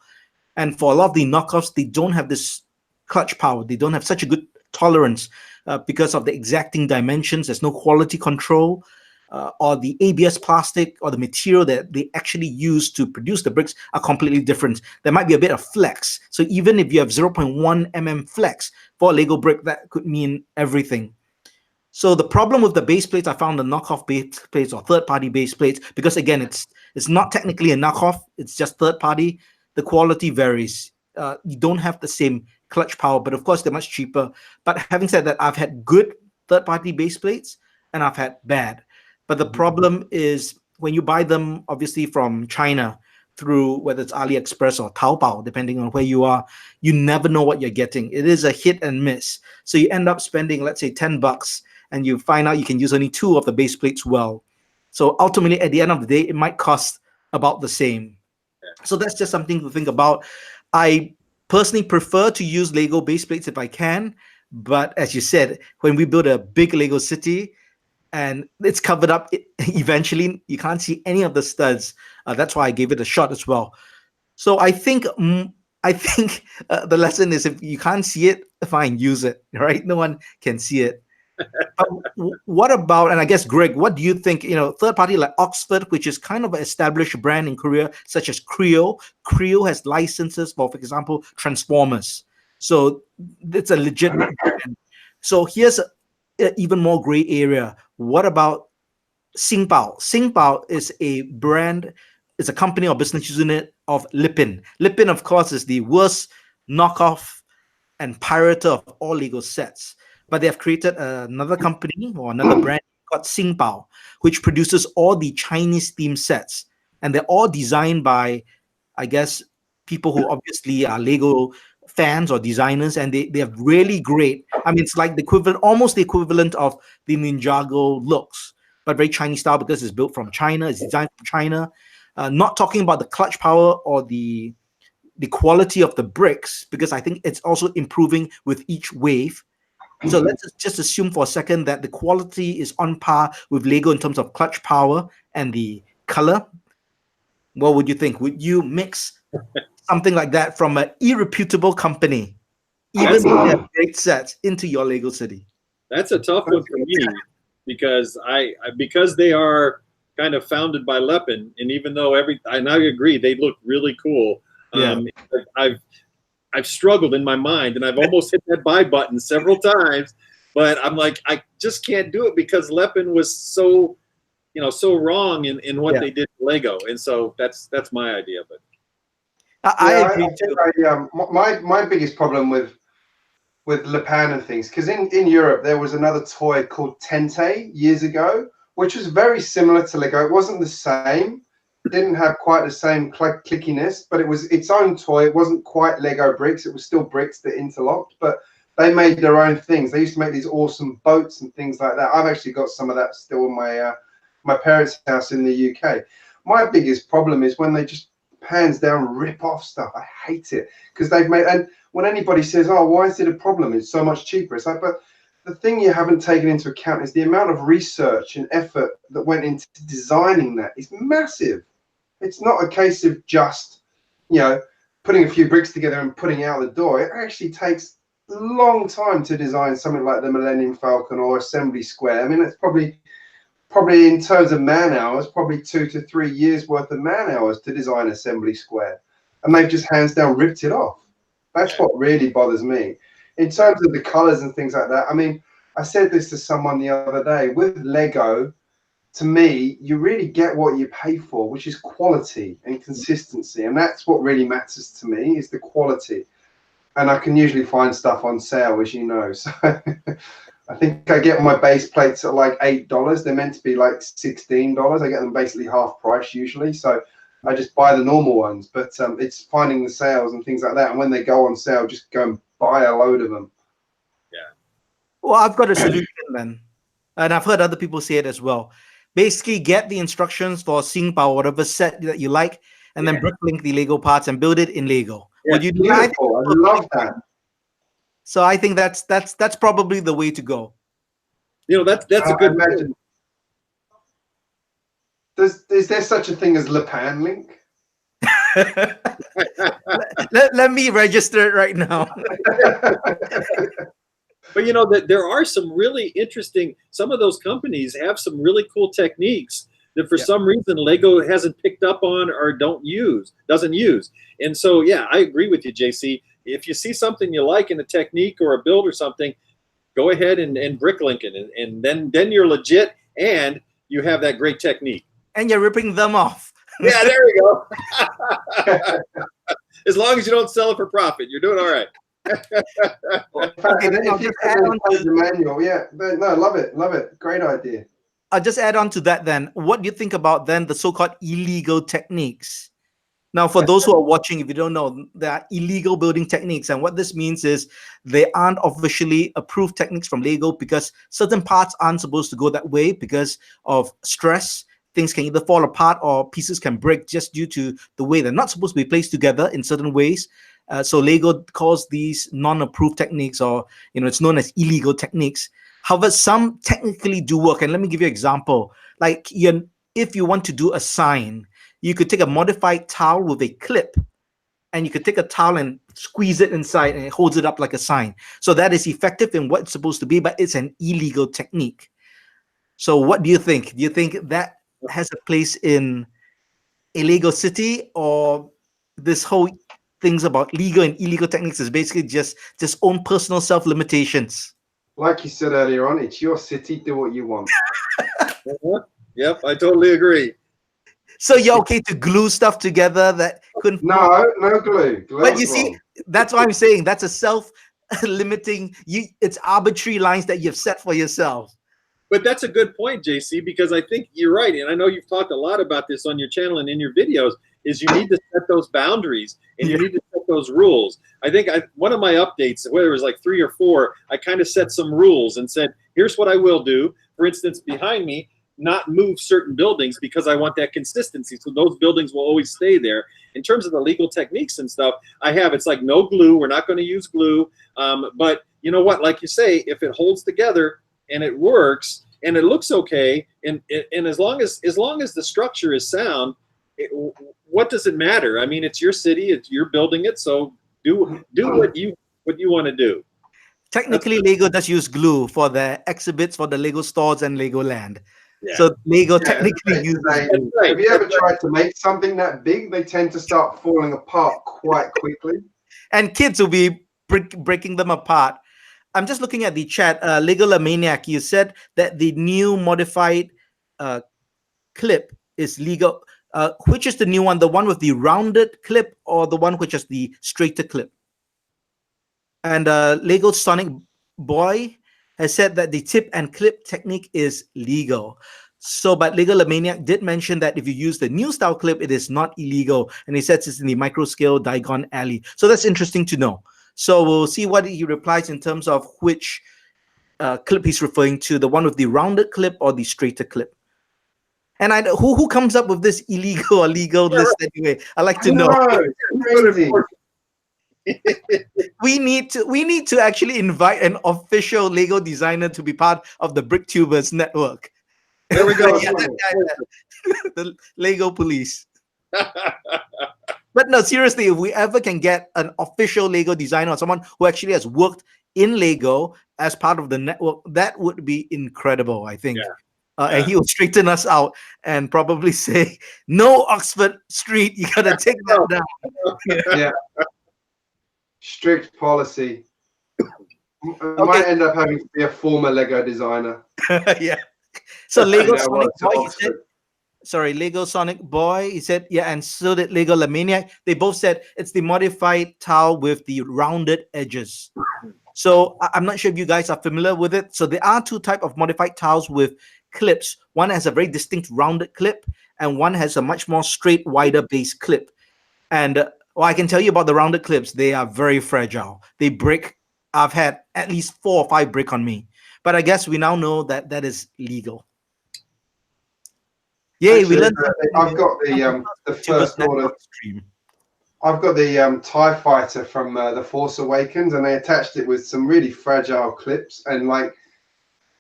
And for a lot of the knockoffs, they don't have this clutch power. They don't have such a good tolerance because of the exacting dimensions. There's no quality control, or the ABS plastic or the material that they actually use to produce the bricks are completely different. There might be a bit of flex. So even if you have 0.1 mm flex for a Lego brick, that could mean everything. So the problem with the base plates, I found the knockoff base plates or third-party base plates, because again, it's not technically a knockoff, it's just third-party. The quality varies. You don't have the same clutch power, but of course they're much cheaper. But having said that, I've had good third-party base plates and I've had bad. But the problem is when you buy them, obviously from China, through whether it's AliExpress or Taobao, depending on where you are, you never know what you're getting. It is a hit and miss. So you end up spending, let's say, $10, and you find out you can use only 2 of the base plates well. So ultimately, at the end of the day, it might cost about the same. So that's just something to think about. I personally prefer to use Lego base plates if I can. But as you said, when we build a big Lego city, and it's covered up. Eventually, you can't see any of the studs. That's why I gave it a shot as well. So I think the lesson is, if you can't see it, fine, use it. Right? No one can see it. What about, and I guess, Greg, what do you think? Third party like Oxford, which is kind of an established brand in Korea, such as Creo. Creo has licenses for example, Transformers. So it's a legit brand. So here's an even more gray area. What about Xingbao? Xingbao is a brand, it's a company or business unit of Lipin. Lipin, of course, is the worst knockoff and pirater of all LEGO sets. But they have created another company or another brand called Xingbao, which produces all the Chinese themed sets. And they're all designed by, I guess, people who obviously are LEGO fans or designers, and they are really great. I mean, it's like the equivalent, almost the equivalent of the Ninjago looks, but very Chinese style because it's built from China, it's designed from China. Not talking about the clutch power or the quality of the bricks, because I think it's also improving with each wave. So let's just assume for a second that the quality is on par with LEGO in terms of clutch power and the color. What would you think? Would you mix something like that from an irreputable company, even if they have great sets, into your LEGO city? That's a tough one for me, because because they are kind of founded by Lepin, and even though I agree they look really cool. Yeah. I've struggled in my mind, and I've almost hit that buy button several times, but I'm like, I just can't do it because Lepin was so wrong in what they did to LEGO, and so that's my idea. But I agree too. My biggest problem with Lepin and things, because in Europe there was another toy called Tente years ago, which was very similar to LEGO. It wasn't the same. It didn't have quite the same clickiness, but it was its own toy. It wasn't quite Lego bricks. It was still bricks that interlocked, but they made their own things. They used to make these awesome boats and things like that. I've actually got some of that still in my parents' house in the UK. My biggest problem is when they just hands down rip off stuff. I hate it because they've made, and when anybody says, oh, why is it a problem? It's so much cheaper. It's like, but the thing you haven't taken into account is the amount of research and effort that went into designing that is massive. It's not a case of just, putting a few bricks together and putting it out the door. It actually takes a long time to design something like the Millennium Falcon or Assembly Square. I mean, it's probably in terms of man hours, probably 2 to 3 years worth of man hours to design Assembly Square. And they've just hands down ripped it off. That's what really bothers me. In terms of the colors and things like that, I mean, I said this to someone the other day, with LEGO, to me, you really get what you pay for, which is quality and consistency. And that's what really matters to me, is the quality. And I can usually find stuff on sale, as you know. So I think I get my base plates at like $8. They're meant to be like $16. I get them basically half price usually. So I just buy the normal ones. But it's finding the sales and things like that. And when they go on sale, just go and buy a load of them. Yeah. Well, I've got a solution then. And I've heard other people say it as well. Basically, get the instructions for Xingbao, whatever set that you like, and then bricklink the Lego parts and build it in Lego. Yeah, Would you do that? I love that. So I think that's probably the way to go. That's a good imagine. Is there such a thing as Lepin link? let me register it right now. But there are some really interesting, some of those companies have some really cool techniques that for some reason LEGO hasn't picked up on or doesn't use. And so, yeah, I agree with you, JC. If you see something you like in a technique or a build or something, go ahead and bricklink it. And then you're legit and you have that great technique. And you're ripping them off. Yeah, there we go. As long as you don't sell it for profit, you're doing all right. Okay, then I'll just add on to the manual. Yeah, no, love it. Great idea. I'll just add on to that then. What do you think about then the so-called illegal techniques? Now, for those who are watching, if you don't know, there are illegal building techniques. And what this means is they aren't officially approved techniques from LEGO because certain parts aren't supposed to go that way because of stress. Things can either fall apart or pieces can break just due to the way they're not supposed to be placed together in certain ways. So LEGO calls these non-approved techniques, or it's known as illegal techniques. However, some technically do work. And let me give you an example. Like if you want to do a sign, you could take a modified towel with a clip, and you could take a towel and squeeze it inside, and it holds it up like a sign. So that is effective in what it's supposed to be, but it's an illegal technique. So what do you think? Do you think that has a place in a LEGO City, or this whole things about legal and illegal techniques is basically just own personal self-limitations? Like you said earlier on, it's your city, do what you want. Yep, I totally agree. So you're okay to glue stuff together that couldn't... No glue. But you see, that's why I'm saying that's a self-limiting, it's arbitrary lines that you've set for yourself. But that's a good point, JC, because I think you're right. And I know you've talked a lot about this on your channel and in your videos, is you need to set those boundaries and you need to set those rules. I think one of my updates, whether it was like 3 or 4, I kind of set some rules and said, here's what I will do. For instance, behind me, not move certain buildings because I want that consistency. So those buildings will always stay there. In terms of the legal techniques and stuff, it's like no glue. We're not going to use glue. But you know what? Like you say, if it holds together and it works and it looks okay, and as long as the structure is sound, what does it matter? I mean, it's your city, you're building it, so do what you want to do. Technically, LEGO does use glue for the exhibits for the LEGO stores and LEGOland. Yeah. So LEGO technically uses glue. Have you ever tried to make something that big? They tend to start falling apart quite quickly. And kids will be breaking them apart. I'm just looking at the chat. Lego Maniac, you said that the new modified clip is legal. Which is the new one? The one with the rounded clip or the one which is the straighter clip? And Lego Sonic Boy has said that the tip and clip technique is legal. So, but Lego Maniac did mention that if you use the new style clip, it is not illegal. And he says it's in the micro scale Diagon Alley. So that's interesting to know. So we'll see what he replies in terms of which clip he's referring to, the one with the rounded clip or the straighter clip. And who comes up with this illegal or legal list anyway? I like to know. We need to actually invite an official Lego designer to be part of the BrickTubers Network. There we go. The Lego police. But no, seriously, if we ever can get an official Lego designer or someone who actually has worked in Lego as part of the network, that would be incredible, I think. Yeah. And he will straighten us out and probably say, no Oxford Street, you gotta take that down. Yeah. Strict policy. I might end up having to be a former Lego designer. Yeah. So Lego Sonic Boy, he said, sorry, Lego Sonic Boy, he said, yeah, and so did Lego Maniac. They both said it's the modified towel with the rounded edges. So I'm not sure if you guys are familiar with it. So there are 2 types of modified towels with clips. One has a very distinct rounded clip, and one has a much more straight, wider base clip. And well, I can tell you about the rounded clips. They are very fragile. They break. I've had at least 4 or 5 break on me. But I guess we now know that that is legal. Yay, actually, we learned. I've got the first order stream. I've got the TIE Fighter from The Force Awakens, and they attached it with some really fragile clips. And like,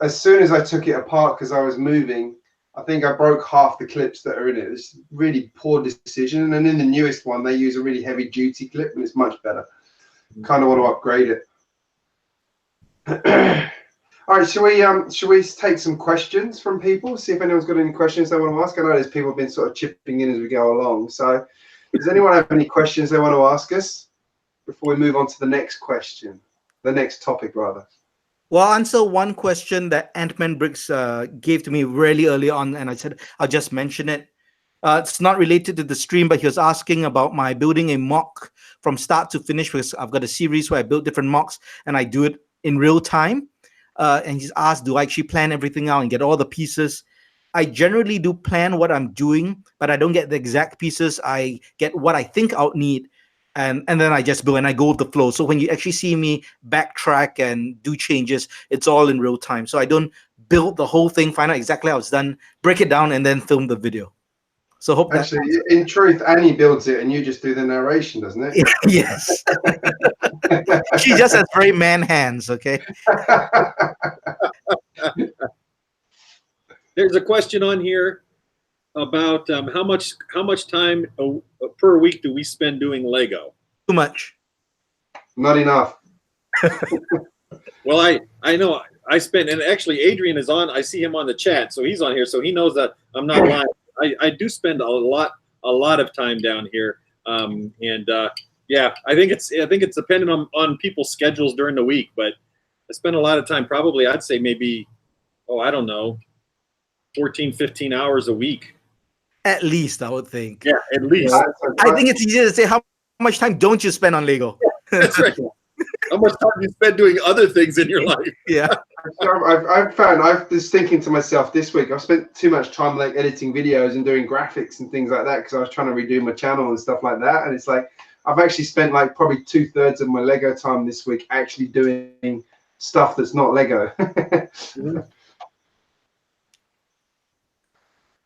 as soon as I took it apart because I was moving, I think I broke half the clips that are in it. It's really poor decision. And in the newest one, they use a really heavy duty clip, and it's much better. Kind of want to upgrade it. All right, should we take some questions from people? See if anyone's got any questions they want to ask. I know there's people have been sort of chipping in as we go along. So, does anyone have any questions they want to ask us before we move on to the next question, the next topic rather? Well, I'll answer one question that Ant-Man Bricks gave to me really early on, and I said I'll just mention it. It's not related to the stream, but he was asking about my building a mock from start to finish, because I've got a series where I build different mocks and I do it in real time. And he's asked, do I actually plan everything out and get all the pieces? I generally do plan what I'm doing, but I don't get the exact pieces. I get what I think I'll need, and then I just build and I go with the flow. So when you actually see me backtrack and do changes, it's all in real time. So I don't build the whole thing, find out exactly how it's done, break it down, and then film the video. So hope that actually, in truth, Annie builds it and you just do the narration, doesn't it? yes. She just has very man hands, okay? There's a question on here about how much time per week do we spend doing Lego? Too much. Not enough. Well, I know I spend, and actually Adrian is on. I see him on the chat, so he's on here, so he knows that I'm not lying. I do spend a lot of time down here, yeah, I think it's dependent on people's schedules during the week, but I spend a lot of time. Probably, I'd say maybe, I don't know, 14, 15 hours a week. At least, I would think. Yeah, at least. Yeah, I think it's easier to say how much time don't you spend on Lego? Yeah, that's right. How much time do you spend doing other things in your life? Yeah. I've found, I was thinking to myself this week, I've spent too much time like editing videos and doing graphics and things like that because I was trying to redo my channel and stuff like that. And it's like, I've actually spent like probably 2/3 of my Lego time this week actually doing stuff that's not Lego. Mm-hmm.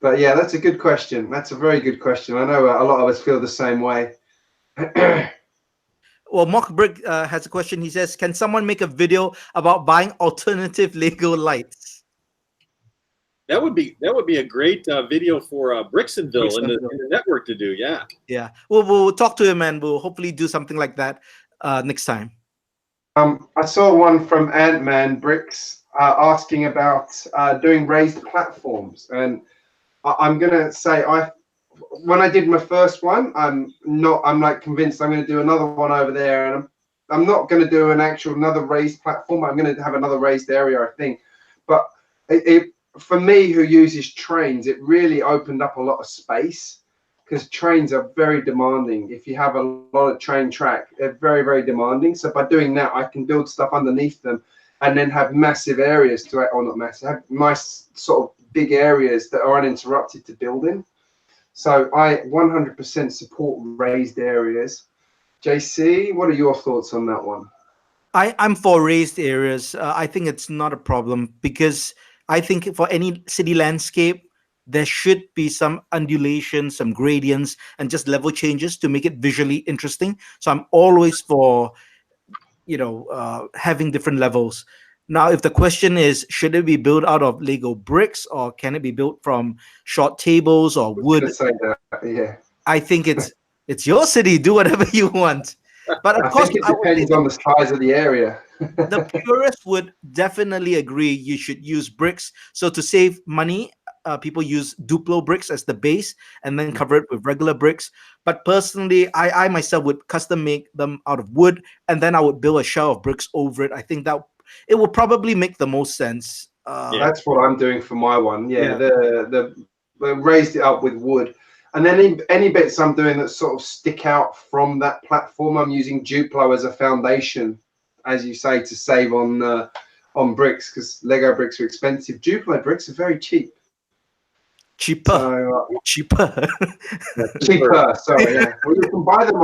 But yeah, that's a good question. That's a very good question. I know a lot of us feel the same way. Well, McBrick has a question. He says, can someone make a video about buying alternative Lego lights? That would be a great video for Bricksonville in the network to do. Yeah. Yeah. We'll talk to him and we'll hopefully do something like that next time. I saw one from Ant-Man Bricks asking about doing raised platforms, and I'm gonna say when I did my first one, I'm like convinced I'm going to do another one over there, and I'm not going to do another raised platform. I'm going to have another raised area, I think. But for me, who uses trains, it really opened up a lot of space because trains are very demanding. If you have a lot of train track, they're very, very demanding. So by doing that, I can build stuff underneath them and then have massive areas or not massive, have nice sort of big areas that are uninterrupted to build in. So I 100% support raised areas. JC, what are your thoughts on that one? I'm for raised areas. I think it's not a problem because I think for any city landscape, there should be some undulation, some gradients, and just level changes to make it visually interesting. So I'm always for, having different levels. Now, if the question is, should it be built out of Lego bricks or can it be built from short tables or wood? Say that, yeah. I think it's your city. Do whatever you want. But of course, think it depends on the size of the area. The purist would definitely agree you should use bricks. So to save money, people use Duplo bricks as the base and then cover it with regular bricks. But personally, I myself would custom make them out of wood and then I would build a shell of bricks over it. I think that it will probably make the most sense. That's what I'm doing for my one. Yeah. The raised it up with wood. And then any bits I'm doing that sort of stick out from that platform, I'm using Duplo as a foundation, as you say, to save on bricks because Lego bricks are expensive. Duplo bricks are very cheap. Cheaper. So, cheaper. Cheaper. Sorry. Yeah. Well, you can buy them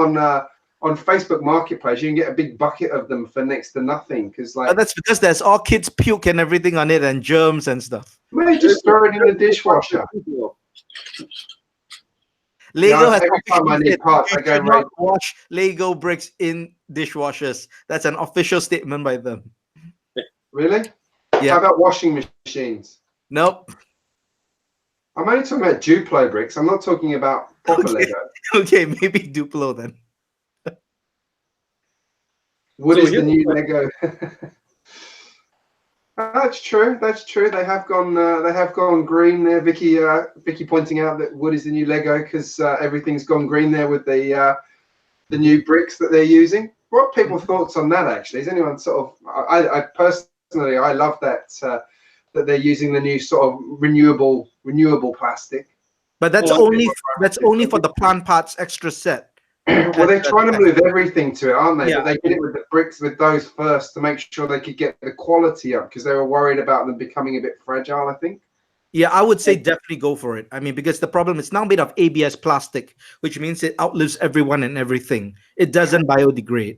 on Facebook Marketplace. You can get a big bucket of them for next to nothing because that's because there's all kids' puke and everything on it and germs and stuff. Maybe just throw it in the dishwasher. Lego has every time I need parts, I go not wash Lego bricks in dishwashers. That's an official statement by them. Really? Yeah. How about washing machines? Nope. I'm only talking about Duplo bricks. I'm not talking about proper Lego. Okay, maybe Duplo then. Wood is the new Lego. That's true. That's true. They have gone green there. Vicky pointing out that wood is the new Lego because everything's gone green there with the new bricks that they're using. What are people's thoughts on that? Actually, is anyone sort of? I personally, I love that that they're using the new sort of renewable plastic. But that's only for the plant parts extra set. Well, they're trying to move everything to it, aren't they? Yeah. But they did it with the bricks, with those first, to make sure they could get the quality up because they were worried about them becoming a bit fragile, I think. Yeah, I would say definitely go for it. I mean, because the problem is now made of ABS plastic, which means it outlives everyone and everything. It doesn't biodegrade.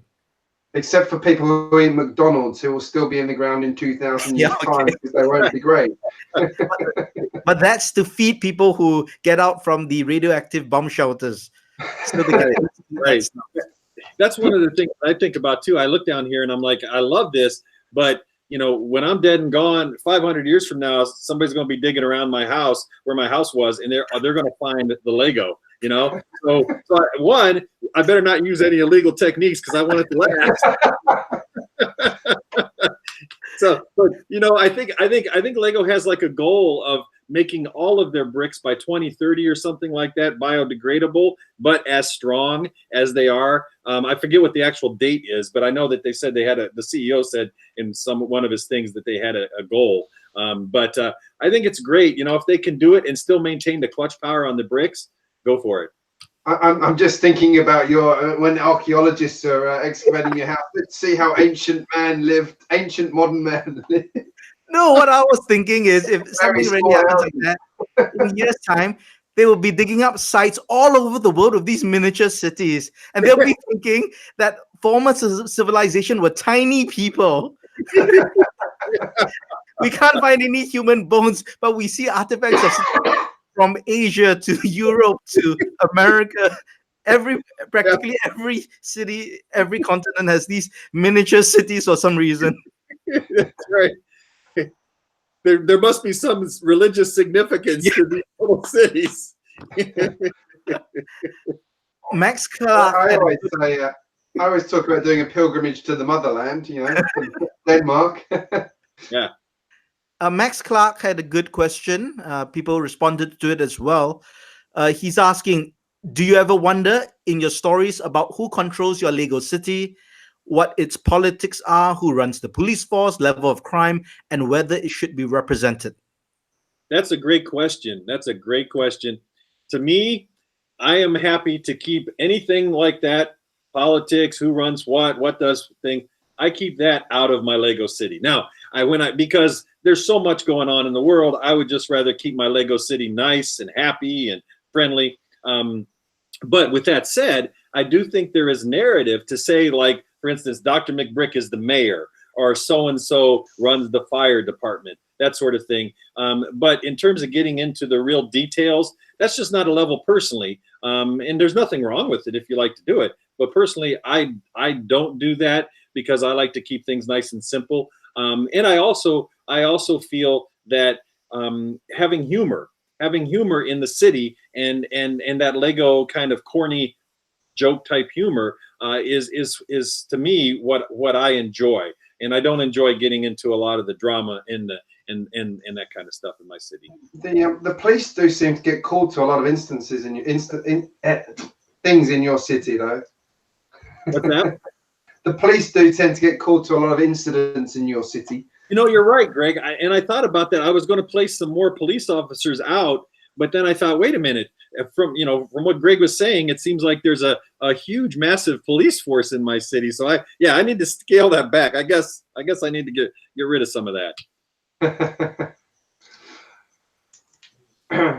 Except for people who eat McDonald's, who will still be in the ground in 2,000 years' time because they won't be great. But that's to feed people who get out from the radioactive bomb shelters. So they can right. That's one of the things I think about too. I look down here and I'm like, I love this, but you know, when I'm dead and gone, 500 years from now, somebody's going to be digging around my house where my house was, and they're going to find the Lego. You know, so one, I better not use any illegal techniques because I want it to last. So, but you know, I think Lego has like a goal of making all of their bricks by 2030 or something like that biodegradable, but as strong as they are. I forget what the actual date is, but I know that they said they had the CEO said in one of his things that they had a goal. But I think it's great, you know, if they can do it and still maintain the clutch power on the bricks, go for it. I'm just thinking about your when archaeologists are excavating your house. Let's see how ancient modern man lived. No, what I was thinking is if something really happens like that, in years' time, they will be digging up sites all over the world of these miniature cities. And they'll be thinking that former civilization were tiny people. We can't find any human bones, but we see artifacts from Asia to Europe to America. Practically every city, every continent has these miniature cities for some reason. That's right. There must be some religious significance to these little cities. Max Clark. I always talk about doing a pilgrimage to the motherland, you know, Denmark. Yeah. Max Clark had a good question. People responded to it as well. He's asking, do you ever wonder in your stories about who controls your Lego city, what its politics are, who runs the police force, level of crime, and whether it should be represented? That's a great question. That's a great question. To me, I am happy to keep anything like that, politics, who runs what does thing, I keep that out of my Lego city. Now, because there's so much going on in the world, I would just rather keep my Lego city nice and happy and friendly. But with that said, I do think there is narrative to say, like, for instance, Dr. McBrick is the mayor, or so-and-so runs the fire department, that sort of thing. But in terms of getting into the real details, that's just not a level personally. And there's nothing wrong with it if you like to do it. But personally, I don't do that because I like to keep things nice and simple. And I also feel that having humor in the city and that Lego kind of corny joke type humor is to me what I enjoy, and I don't enjoy getting into a lot of the drama and that kind of stuff in my city. The police do seem to get called to a lot of instances things in your city, though. What's that? The police do tend to get called to a lot of incidents in your city. You know, you're right, Greg. I thought about that. I was going to place some more police officers out, but then I thought, wait a minute. From what Greg was saying, it seems like there's a huge, massive police force in my city. So I need to scale that back. I guess I need to get rid of some of that.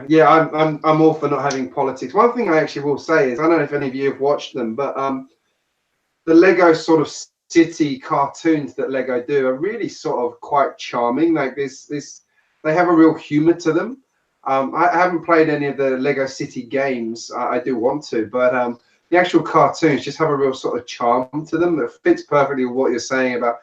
Yeah, I'm all for not having politics. One thing I actually will say is, I don't know if any of you have watched them, but the Lego sort of city cartoons that Lego do are really sort of quite charming. Like they have a real humor to them. I haven't played any of the Lego City games. I do want to, but the actual cartoons just have a real sort of charm to them that fits perfectly with what you're saying about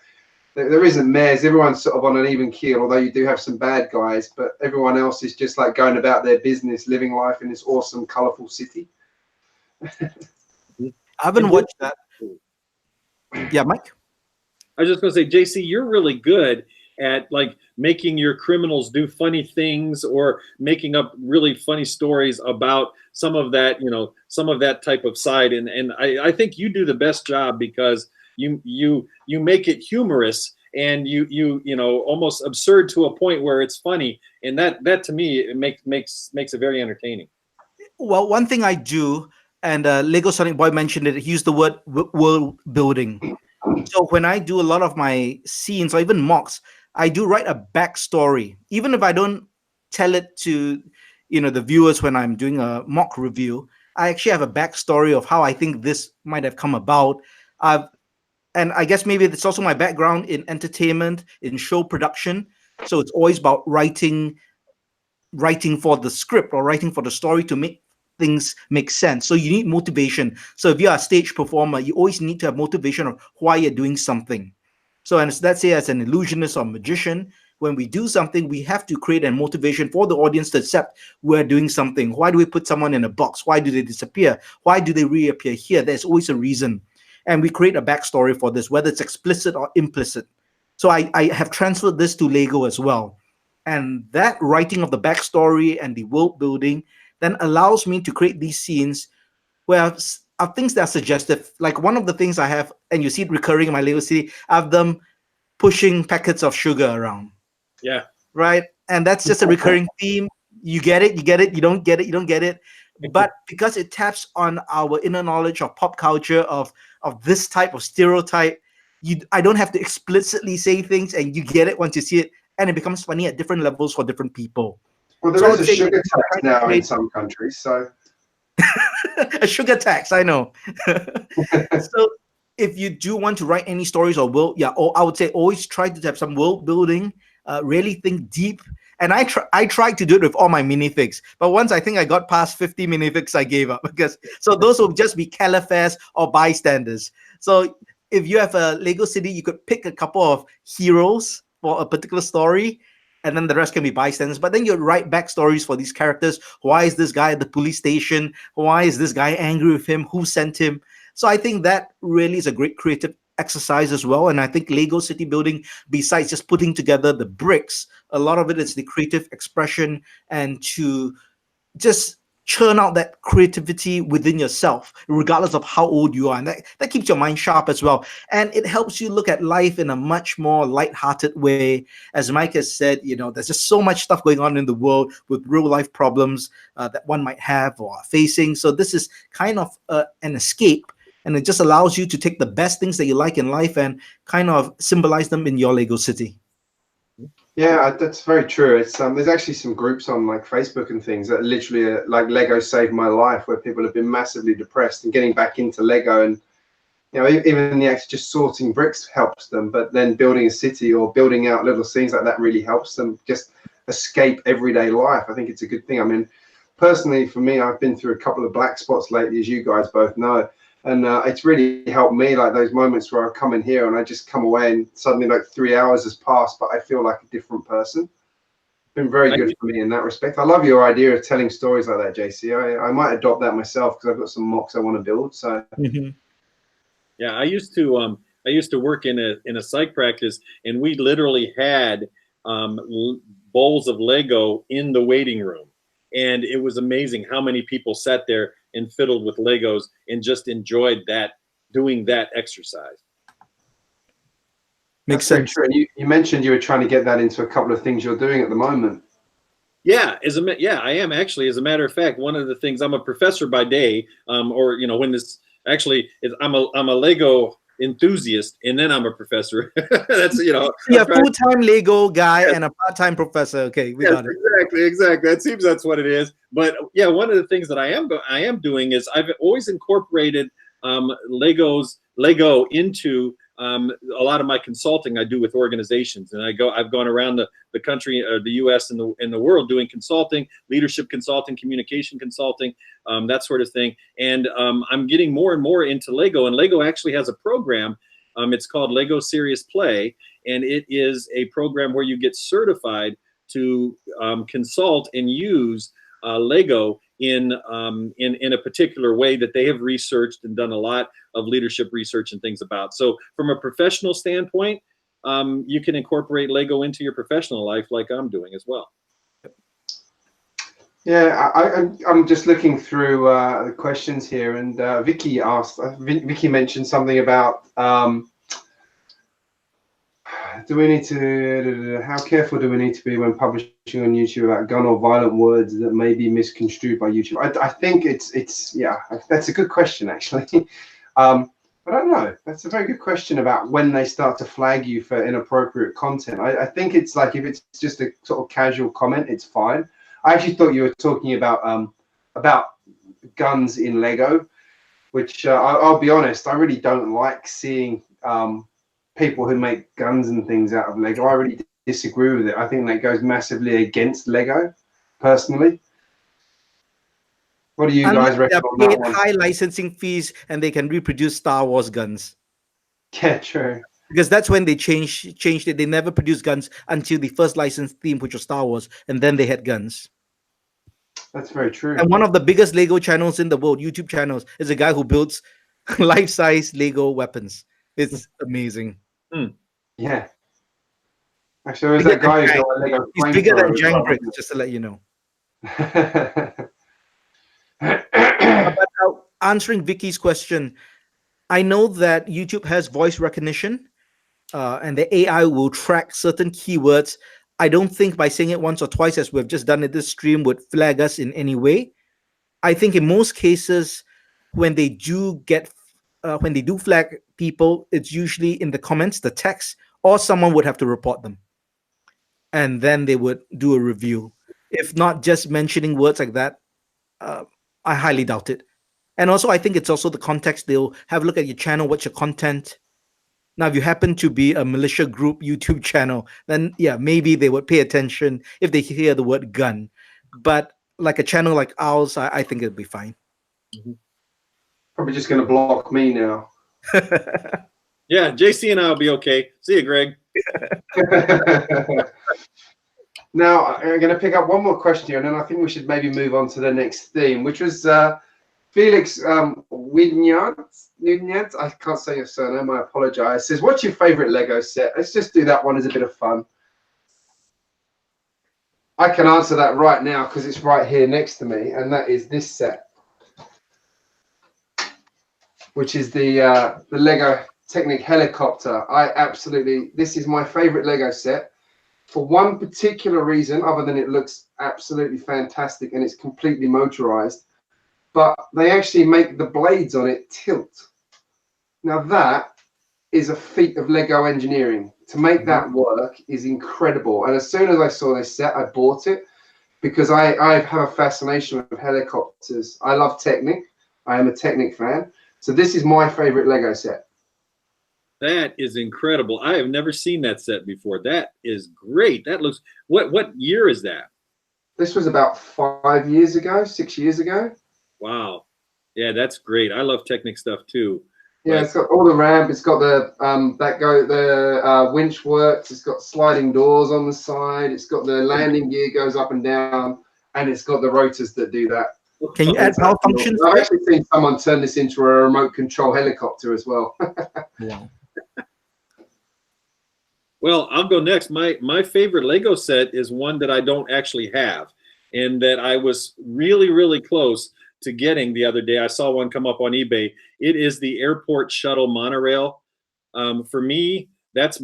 there isn't mayors. Everyone's sort of on an even keel, although you do have some bad guys, but everyone else is just like going about their business, living life in this awesome, colorful city. I haven't watched that. Yeah, Mike? I was just going to say, JC, you're really good at like making your criminals do funny things or making up really funny stories about some of that, some of that type of side. And I think you do the best job because you make it humorous and you almost absurd to a point where it's funny. And that to me, it makes it very entertaining. Well, one thing I do, and Lego Sonic Boy mentioned it, he used the word world building. So when I do a lot of my scenes or even mocks, I do write a backstory. Even if I don't tell it to the viewers when I'm doing a mock review, I actually have a backstory of how I think this might have come about. I've and I guess maybe it's also my background in entertainment, in show production. So it's always about writing for the script or writing for the story to make things make sense. So you need motivation. So if you're a stage performer, you always need to have motivation of why you're doing something. So, and let's say as an illusionist or magician, when we do something, we have to create a motivation for the audience to accept we're doing something. Why do we put someone in a box? Why do they disappear? Why do they reappear here? There's always a reason. And we create a backstory for this, whether it's explicit or implicit. So I have transferred this to Lego as well. And that writing of the backstory and the world building then allows me to create these scenes where are things that are suggestive. Like one of the things I have, and you see it recurring in my Lego City, I have them pushing packets of sugar around. Yeah. Right. And that's just a recurring theme. You get it, you get it, you don't get it, you don't get it. But because it taps on our inner knowledge of pop culture, of this type of stereotype, I don't have to explicitly say things, and you get it once you see it, and it becomes funny at different levels for different people. Well, there is a sugar tax now in some countries, so a sugar tax, I know. So if you do want to write any stories or I would say always try to have some world building, really think deep. And I tried to do it with all my minifigs, but once I think I got past 50 minifigs, I gave up, because so those will just be caliphares or bystanders. So if you have a Lego City, you could pick a couple of heroes for a particular story, and then the rest can be bystanders. But then you write backstories for these characters. Why is this guy at the police station? Why is this guy angry with him? Who sent him? So I think that really is a great creative exercise as well. And I think Lego City building, besides just putting together the bricks, a lot of it is the creative expression and to just churn out that creativity within yourself, regardless of how old you are. And that keeps your mind sharp as well. And it helps you look at life in a much more lighthearted way. As Mike has said, there's just so much stuff going on in the world with real life problems that one might have or are facing. So this is kind of an escape. And it just allows you to take the best things that you like in life and kind of symbolize them in your Lego City. Yeah, that's very true. It's there's actually some groups on like Facebook and things that literally like Lego saved my life, where people have been massively depressed and getting back into Lego, and even the act just sorting bricks helps them, but then building a city or building out little scenes like that really helps them just escape everyday life. I think it's a good thing. I mean, personally for me, I've been through a couple of black spots lately, as you guys both know. And it's really helped me, like those moments where I come in here and I just come away and suddenly like 3 hours has passed, but I feel like a different person. It's been very good for me in that respect. I love your idea of telling stories like that, JC. I might adopt that myself, because I've got some MOCs I want to build. So yeah, I used to work in a psych practice, and we literally had bowls of Lego in the waiting room. And it was amazing how many people sat there and fiddled with Legos and just enjoyed doing that exercise. Makes sense. True. You mentioned you were trying to get that into a couple of things you're doing at the moment. Yeah, I am actually. As a matter of fact, one of the things, I'm a professor by day, when this actually is, I'm a Lego enthusiast, and then I'm a professor. That's yeah, full-time Lego guy and a part-time professor. Okay, we got it. Exactly. It seems that's what it is. But yeah, one of the things that I am doing is I've always incorporated Lego into a lot of my consulting I do with organizations, and I've gone around the country, the U.S. and the world, doing consulting, leadership consulting, communication consulting, that sort of thing. And I'm getting more and more into Lego, and Lego actually has a program. It's called Lego Serious Play, and it is a program where you get certified to consult and use Lego in a particular way that they have researched and done a lot of leadership research and things about. So from a professional standpoint, you can incorporate Lego into your professional life like I'm doing as well. Yeah, I'm just looking through the questions here, and Vicky mentioned something about how careful do we need to be when publishing on YouTube about gun or violent words that may be misconstrued by YouTube? I think yeah, that's a good question, actually. I don't know. That's a very good question about when they start to flag you for inappropriate content. I think it's like, if it's just a sort of casual comment, it's fine. I actually thought you were talking about guns in Lego, which I'll be honest, I really don't like seeing people who make guns and things out of Lego. I really disagree with it. I think that goes massively against Lego, personally. What do you guys reckon on that one? High licensing fees and they can reproduce Star Wars guns. Yeah, true. Because that's when they changed it. They never produced guns until the first licensed theme, which was Star Wars, and then they had guns. That's very true. And one of the biggest Lego channels in the world, YouTube channels, is a guy who builds life-size Lego weapons. It's amazing. Yeah. Actually, there was that guy who's got a Lego. He's bigger than GJBricks, just to let you know. But answering Vicky's question, I know that YouTube has voice recognition, and the AI will track certain keywords. I don't think by saying it once or twice, as we've just done in this stream, would flag us in any way. I think in most cases, when they do flag people, it's usually in the comments, the text, or someone would have to report them, and then they would do a review. If not just mentioning words like that, I highly doubt it. And also, I think it's also the context. They'll have a look at your channel, what's your content. Now, if you happen to be a militia group YouTube channel, then yeah, maybe they would pay attention if they hear the word gun. But like a channel like ours, I think it'll be fine. Probably just going to block me now. Yeah, JC and I will be okay. See you, Greg. Now, I'm going to pick up one more question here, and then I think we should maybe move on to the next theme, which was Felix Widnyard. I can't say your surname, I apologize. Says, what's your favorite Lego set? Let's just do that one as a bit of fun. I can answer that right now because it's right here next to me, and that is this set, which is the Lego Technic helicopter. This is my favorite Lego set for one particular reason, other than it looks absolutely fantastic and it's completely motorized. But they actually make the blades on it tilt. Now that is a feat of Lego engineering. To make that work is incredible. And as soon as I saw this set, I bought it because I have a fascination with helicopters. I love Technic. I am a Technic fan. So this is my favorite Lego set. That is incredible. I have never seen that set before. That is great. That looks, what year is that? This was about 5 years ago, 6 years ago. Wow. Yeah, that's great. I love Technic stuff too. Yeah, it's got all the ramp. It's got the winch works. It's got sliding doors on the side. It's got the landing gear goes up and down, and it's got the rotors that do that. Can you add power functions? I've actually seen someone turn this into a remote control helicopter as well. Yeah. Well, I'll go next. My favorite Lego set is one that I don't actually have, and that I was really, really close to getting the other day. I saw one come up on eBay. It is the airport shuttle monorail. For me, that's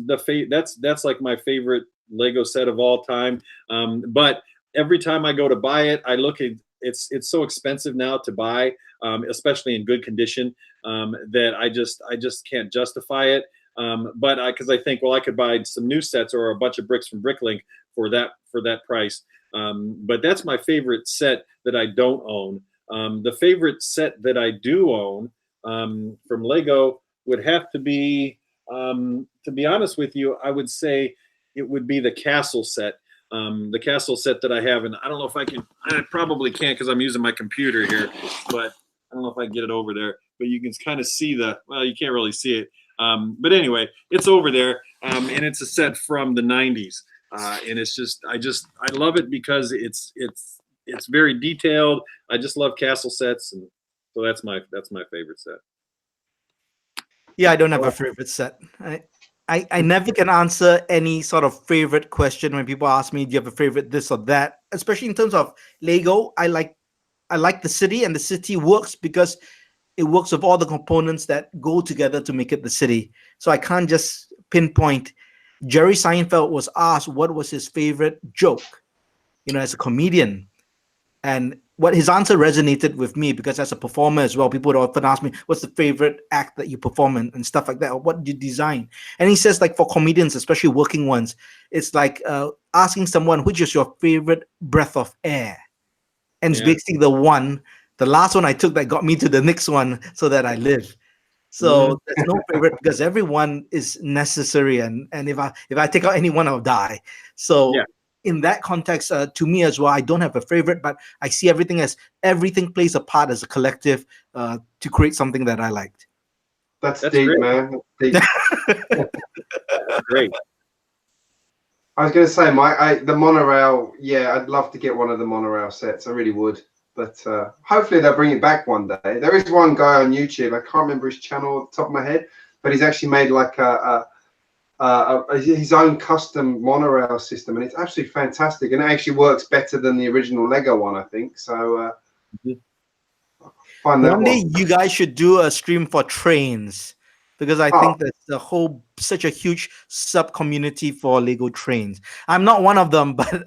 like my favorite Lego set of all time. But every time I go to buy it, I look at it's so expensive now to buy, especially in good condition, that I just can't justify it. But because I think, well, I could buy some new sets or a bunch of bricks from Bricklink for that price. But that's my favorite set that I don't own. The favorite set that I do own from Lego would have to be honest with you, I would say it would be the castle set. The castle set that I have, and I don't know if I can. I probably can't because I'm using my computer here, but I don't know if I can get it over there. But you can kind of see well, you can't really see it. But anyway, it's over there, and it's a set from the 90s, and it's just I love it because it's very detailed. I just love castle sets, and so that's my favorite set. Yeah, I don't have a favorite set. I never can answer any sort of favorite question when people ask me, do you have a favorite this or that? Especially in terms of Lego, I like the city, and the city works because it works with all the components that go together to make it the city. So I can't just pinpoint. Jerry Seinfeld was asked what was his favorite joke, as a comedian. And what his answer resonated with me because as a performer as well, people would often ask me, what's the favorite act that you perform and stuff like that, or what did you design? And he says, like, for comedians, especially working ones, it's like asking someone, which is your favorite breath of air? And it's basically the last one I took that got me to the next one so that I live. So there's no favorite because everyone is necessary, and if I take out anyone, I'll die. So Yeah. in that context, to me as well, I don't have a favorite, but I see everything as everything plays a part as a collective to create something that I liked. That's deep, great. man. That's deep. That's great. I was going to say, the monorail. Yeah, I'd love to get one of the monorail sets. I really would. But hopefully they'll bring it back one day. There is one guy on YouTube. I can't remember his channel off the top of my head, but he's actually made like his own custom monorail system, and it's absolutely fantastic. And it actually works better than the original Lego one, I think. So find that one day you guys should do a stream for trains, because I think there's such a huge sub community for Lego trains. I'm not one of them, but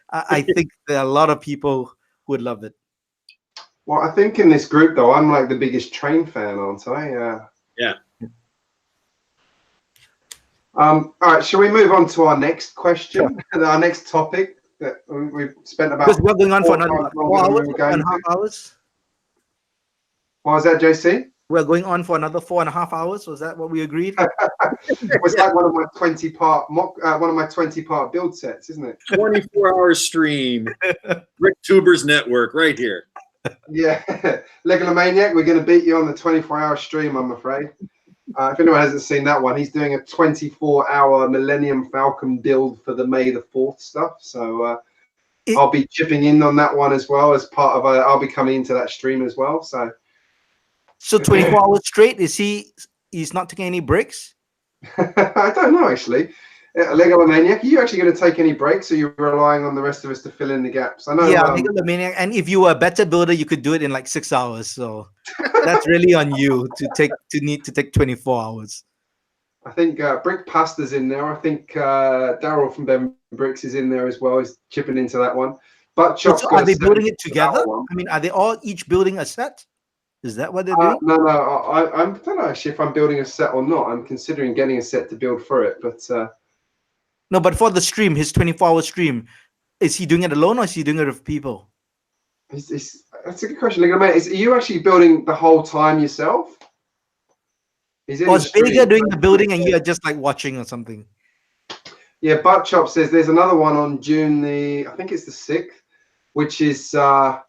I think there are a lot of people who would love it. Well, I think in this group though, I'm like the biggest train fan, aren't I? Yeah. All right, shall we move on to our next question? Sure. Our next topic that we've spent about. Because we're going on for another 4 hours, 4.5 hours. What was that, JC? We're going on for another 4.5 hours. Was that what we agreed? It's like one of my 20-part build sets, isn't it? 24-hour stream. BrickTubers Network, right here. Yeah, Lego Maniac, we're going to beat you on the 24-hour stream, I'm afraid. If anyone hasn't seen that one, he's doing a 24-hour Millennium Falcon build for the May the 4th stuff. So I'll be chipping in on that one as well as part of. I'll be coming into that stream as well. So 24 hours straight. He's not taking any breaks? I don't know actually. Lego Maniac, are you actually going to take any breaks, or you're relying on the rest of us to fill in the gaps? I know. Yeah, Lego Maniac. And if you were a better builder, you could do it in like 6 hours. So that's really on you to need to take 24 hours. I think Brick Pasta's in there. I think Daryl from McBricks is in there as well. He's chipping into that one. But so are they building it together? I mean, are they all each building a set? Is that what they're doing? No. I don't know actually if I'm building a set or not. I'm considering getting a set to build for it, but. No, but for the stream, his 24-hour stream, is he doing it alone or is he doing it with people? That's a good question. Are you actually building the whole time yourself? Or is Vega doing the building and you're just like watching or something? Yeah, Butt Chop says there's another one on June I think it's the 6th, which is they're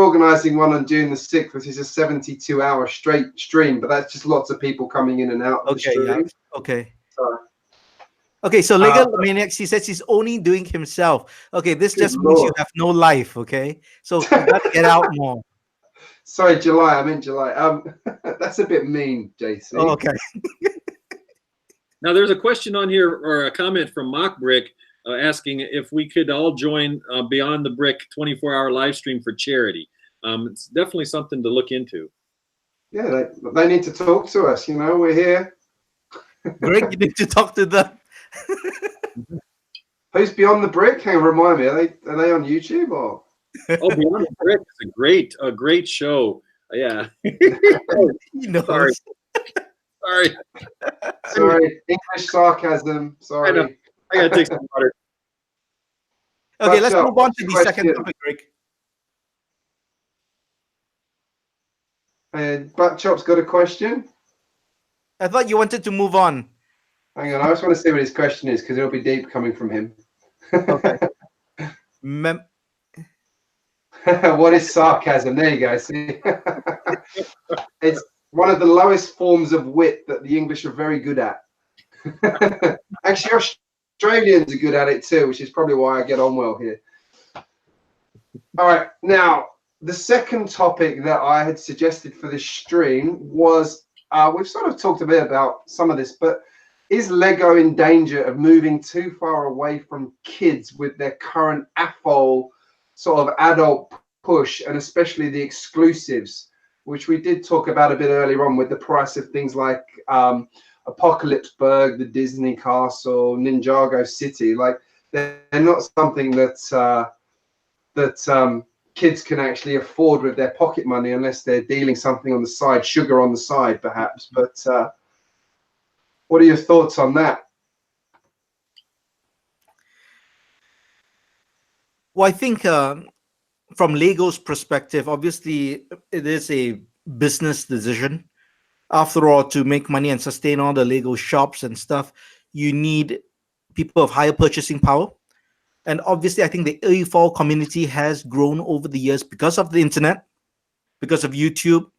organizing one on June the 6th, which is a 72-hour straight stream, but that's just lots of people coming in and out of the stream. Yeah. Okay. Okay, so Lego Maniac, he says he's only doing himself. Okay, this just means you have no life, okay? So you got to get out more. Sorry, July. I meant July. That's a bit mean, JC. Oh, okay. Now, there's a question on here, or a comment from McBrick, asking if we could all join Beyond the Brick 24-hour live stream for charity. It's definitely something to look into. Yeah, they need to talk to us. You know, we're here. Greg, you need to talk to them. Who's Beyond the Brick? Hang on, remind me. Are they on YouTube or? Oh, Beyond the Brick is a great show. Yeah. Sorry. Sorry. English sarcasm. Sorry. I gotta take some water. Okay, let's move on to the second topic, Greg. And Butt Chop's got a question. I thought you wanted to move on. Hang on, I just want to see what his question is because it'll be deep coming from him. Okay. What is sarcasm? There you go. See, it's one of the lowest forms of wit that the English are very good at. Actually, Australians are good at it too, which is probably why I get on well here. All right, now the second topic that I had suggested for this stream was we've sort of talked a bit about some of this, but is Lego in danger of moving too far away from kids with their current AFOL sort of adult push, and especially the exclusives, which we did talk about a bit earlier on with the price of things like Apocalypseburg, the Disney Castle, Ninjago City. Like they're not something that kids can actually afford with their pocket money unless they're dealing something on the side, sugar on the side perhaps. But what are your thoughts on that? Well, I think from Lego's perspective, obviously it is a business decision After all, to make money and sustain all the Lego shops and stuff, you need people of higher purchasing power. And obviously, I think the AFOL community has grown over the years because of the internet, because of YouTube,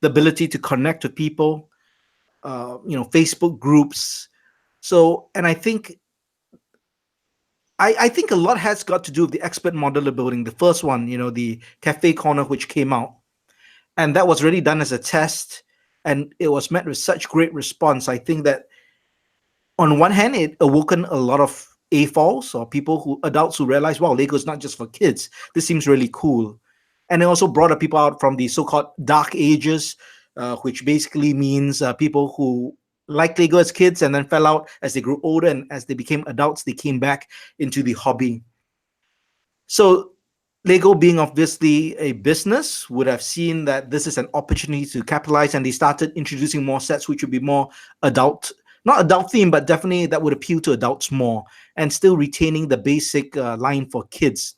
the ability to connect with people, Facebook groups. So, and I think a lot has got to do with the expert modular building. The first one, the cafe corner, which came out, and that was really done as a test, and it was met with such great response. I think that on one hand, it awoken a lot of AFOLs or adults who realize, wow, Lego is not just for kids. This seems really cool. And it also brought up people out from the so-called dark ages, which basically means people who liked Lego as kids and then fell out as they grew older, and as they became adults, they came back into the hobby. So Lego, being obviously a business, would have seen that this is an opportunity to capitalize, and they started introducing more sets which would be more not adult theme, but definitely that would appeal to adults more, and still retaining the basic line for kids.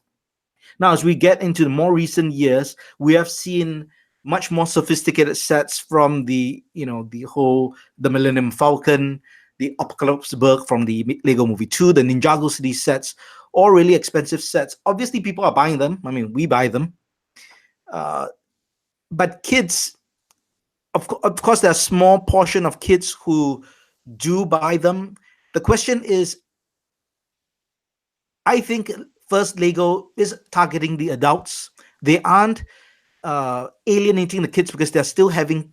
Now, as we get into the more recent years, we have seen much more sophisticated sets from the Millennium Falcon, the Apocalypse Berg from the Lego Movie 2, the Ninjago City sets, all really expensive sets. Obviously, people are buying them. I mean, we buy them. But kids, of course, there's a small portion of kids who do buy them. The question is, I think first, Lego is targeting the adults. They aren't alienating the kids because they're still having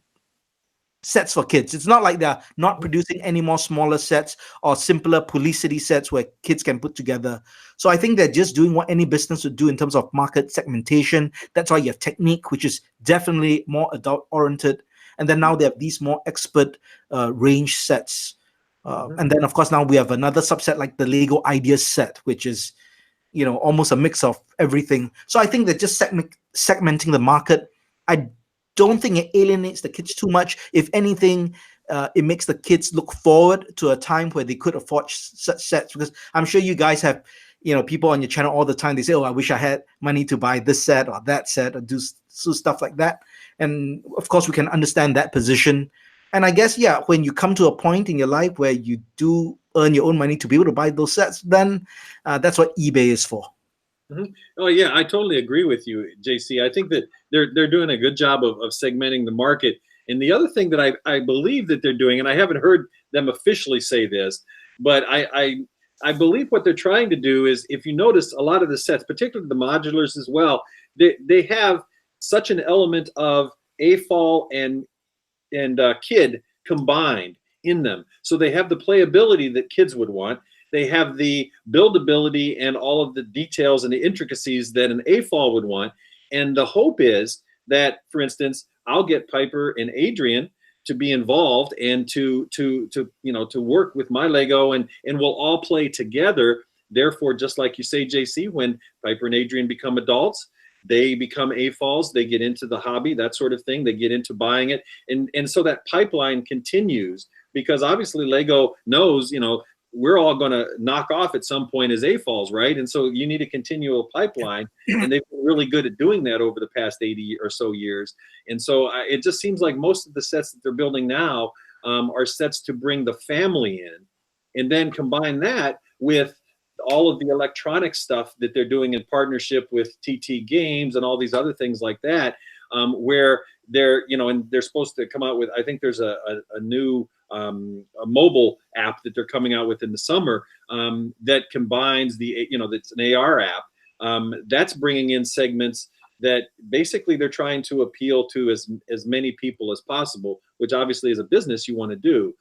sets for kids. It's not like they're not producing any more smaller sets or simpler police city sets where kids can put together. So I think they're just doing what any business would do in terms of market segmentation. That's why you have Technique, which is definitely more adult oriented. And then now they have these more expert range sets. And then, of course, now we have another subset like the Lego Ideas set, which is, almost a mix of everything. So I think they're just segmenting the market. I don't think it alienates the kids too much. If anything, it makes the kids look forward to a time where they could afford such sets. Because I'm sure you guys have, people on your channel all the time. They say, "Oh, I wish I had money to buy this set or that set or do stuff like that." And of course, we can understand that position. And I guess, yeah, when you come to a point in your life where you do earn your own money to be able to buy those sets, then that's what eBay is for. Oh yeah, I totally agree with you, JC. I think that they're doing a good job of segmenting the market. And the other thing that I believe that they're doing, and I haven't heard them officially say this, but I believe what they're trying to do is, if you notice, a lot of the sets, particularly the modulars as well, they have such an element of AFOL and kid combined in them. So they have the playability that kids would want. They have the buildability and all of the details and the intricacies that an AFOL would want. And the hope is that, for instance, I'll get Piper and Adrian to be involved and to work with my Lego, and we'll all play together. Therefore, just like you say, JC, when Piper and Adrian become adults, they become AFOLs, they get into the hobby, that sort of thing, they get into buying it. And so that pipeline continues, because obviously Lego knows, we're all going to knock off at some point as AFOLs, right? And so you need a continual pipeline, and they've been really good at doing that over the past 80 or so years. And so it just seems like most of the sets that they're building now are sets to bring the family in, and then combine that with all of the electronic stuff that they're doing in partnership with TT Games and all these other things like that, where they're, and they're supposed to come out with, I think there's a new a mobile app that they're coming out with in the summer that combines that's an AR app that's bringing in segments that basically they're trying to appeal to as many people as possible, which obviously as a business you want to do.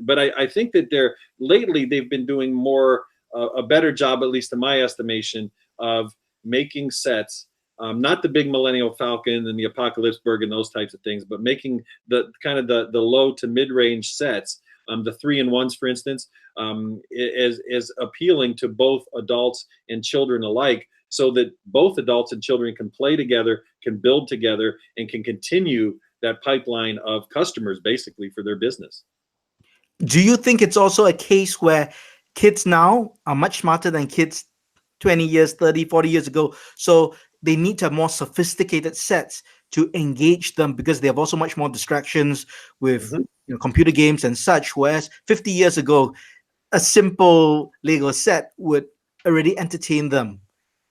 But I think that lately they've been doing more a better job, at least in my estimation, of making sets, not the big Millennial Falcon and the Apocalypse Berg and those types of things, but making the kind of the low to mid-range sets, the 3-in-1s, for instance, is appealing to both adults and children alike, so that both adults and children can play together, can build together, and can continue that pipeline of customers basically for their business. Do you think it's also a case where kids now are much smarter than kids 20 years, 30, 40 years ago? So they need to have more sophisticated sets to engage them because they have also much more distractions with computer games and such. Whereas 50 years ago, a simple Lego set would already entertain them.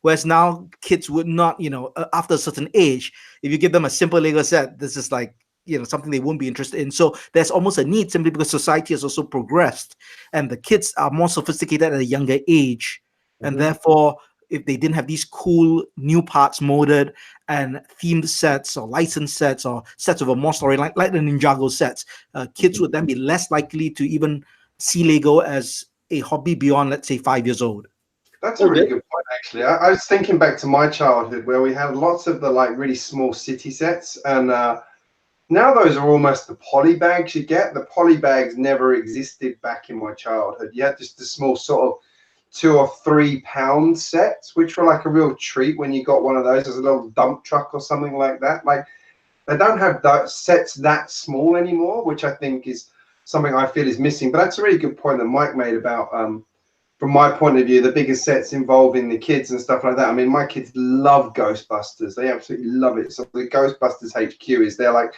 Whereas now kids would not, after a certain age, if you give them a simple Lego set, this is like, something they won't be interested in. So there's almost a need simply because society has also progressed and the kids are more sophisticated at a younger age. And therefore, if they didn't have these cool new parts molded and themed sets or licensed sets or sets of a more story like the Ninjago sets, kids would then be less likely to even see Lego as a hobby beyond, let's say, 5 years old. That's a really good point, actually. I was thinking back to my childhood where we had lots of the really small city sets, and now those are almost the poly bags you get. The poly bags never existed back in my childhood. You had just the small sort of 2 or 3 pound sets, which were like a real treat when you got one of those as a little dump truck or something like that. Like, they don't have sets that small anymore, which I think is something I feel is missing. But that's a really good point that Mike made about, from my point of view, the bigger sets involving the kids and stuff like that. I mean, my kids love Ghostbusters. They absolutely love it. So the Ghostbusters HQ is their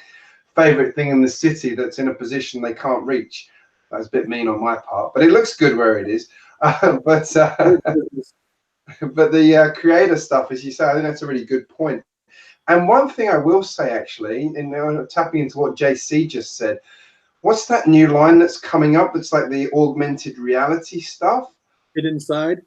favorite thing in the city that's in a position they can't reach. That's a bit mean on my part, but it looks good where it is. But the creator stuff, as you say, I think that's a really good point. And one thing I will say, actually, and tapping into what JC just said, what's that new line that's coming up? That's like the augmented reality stuff. It inside.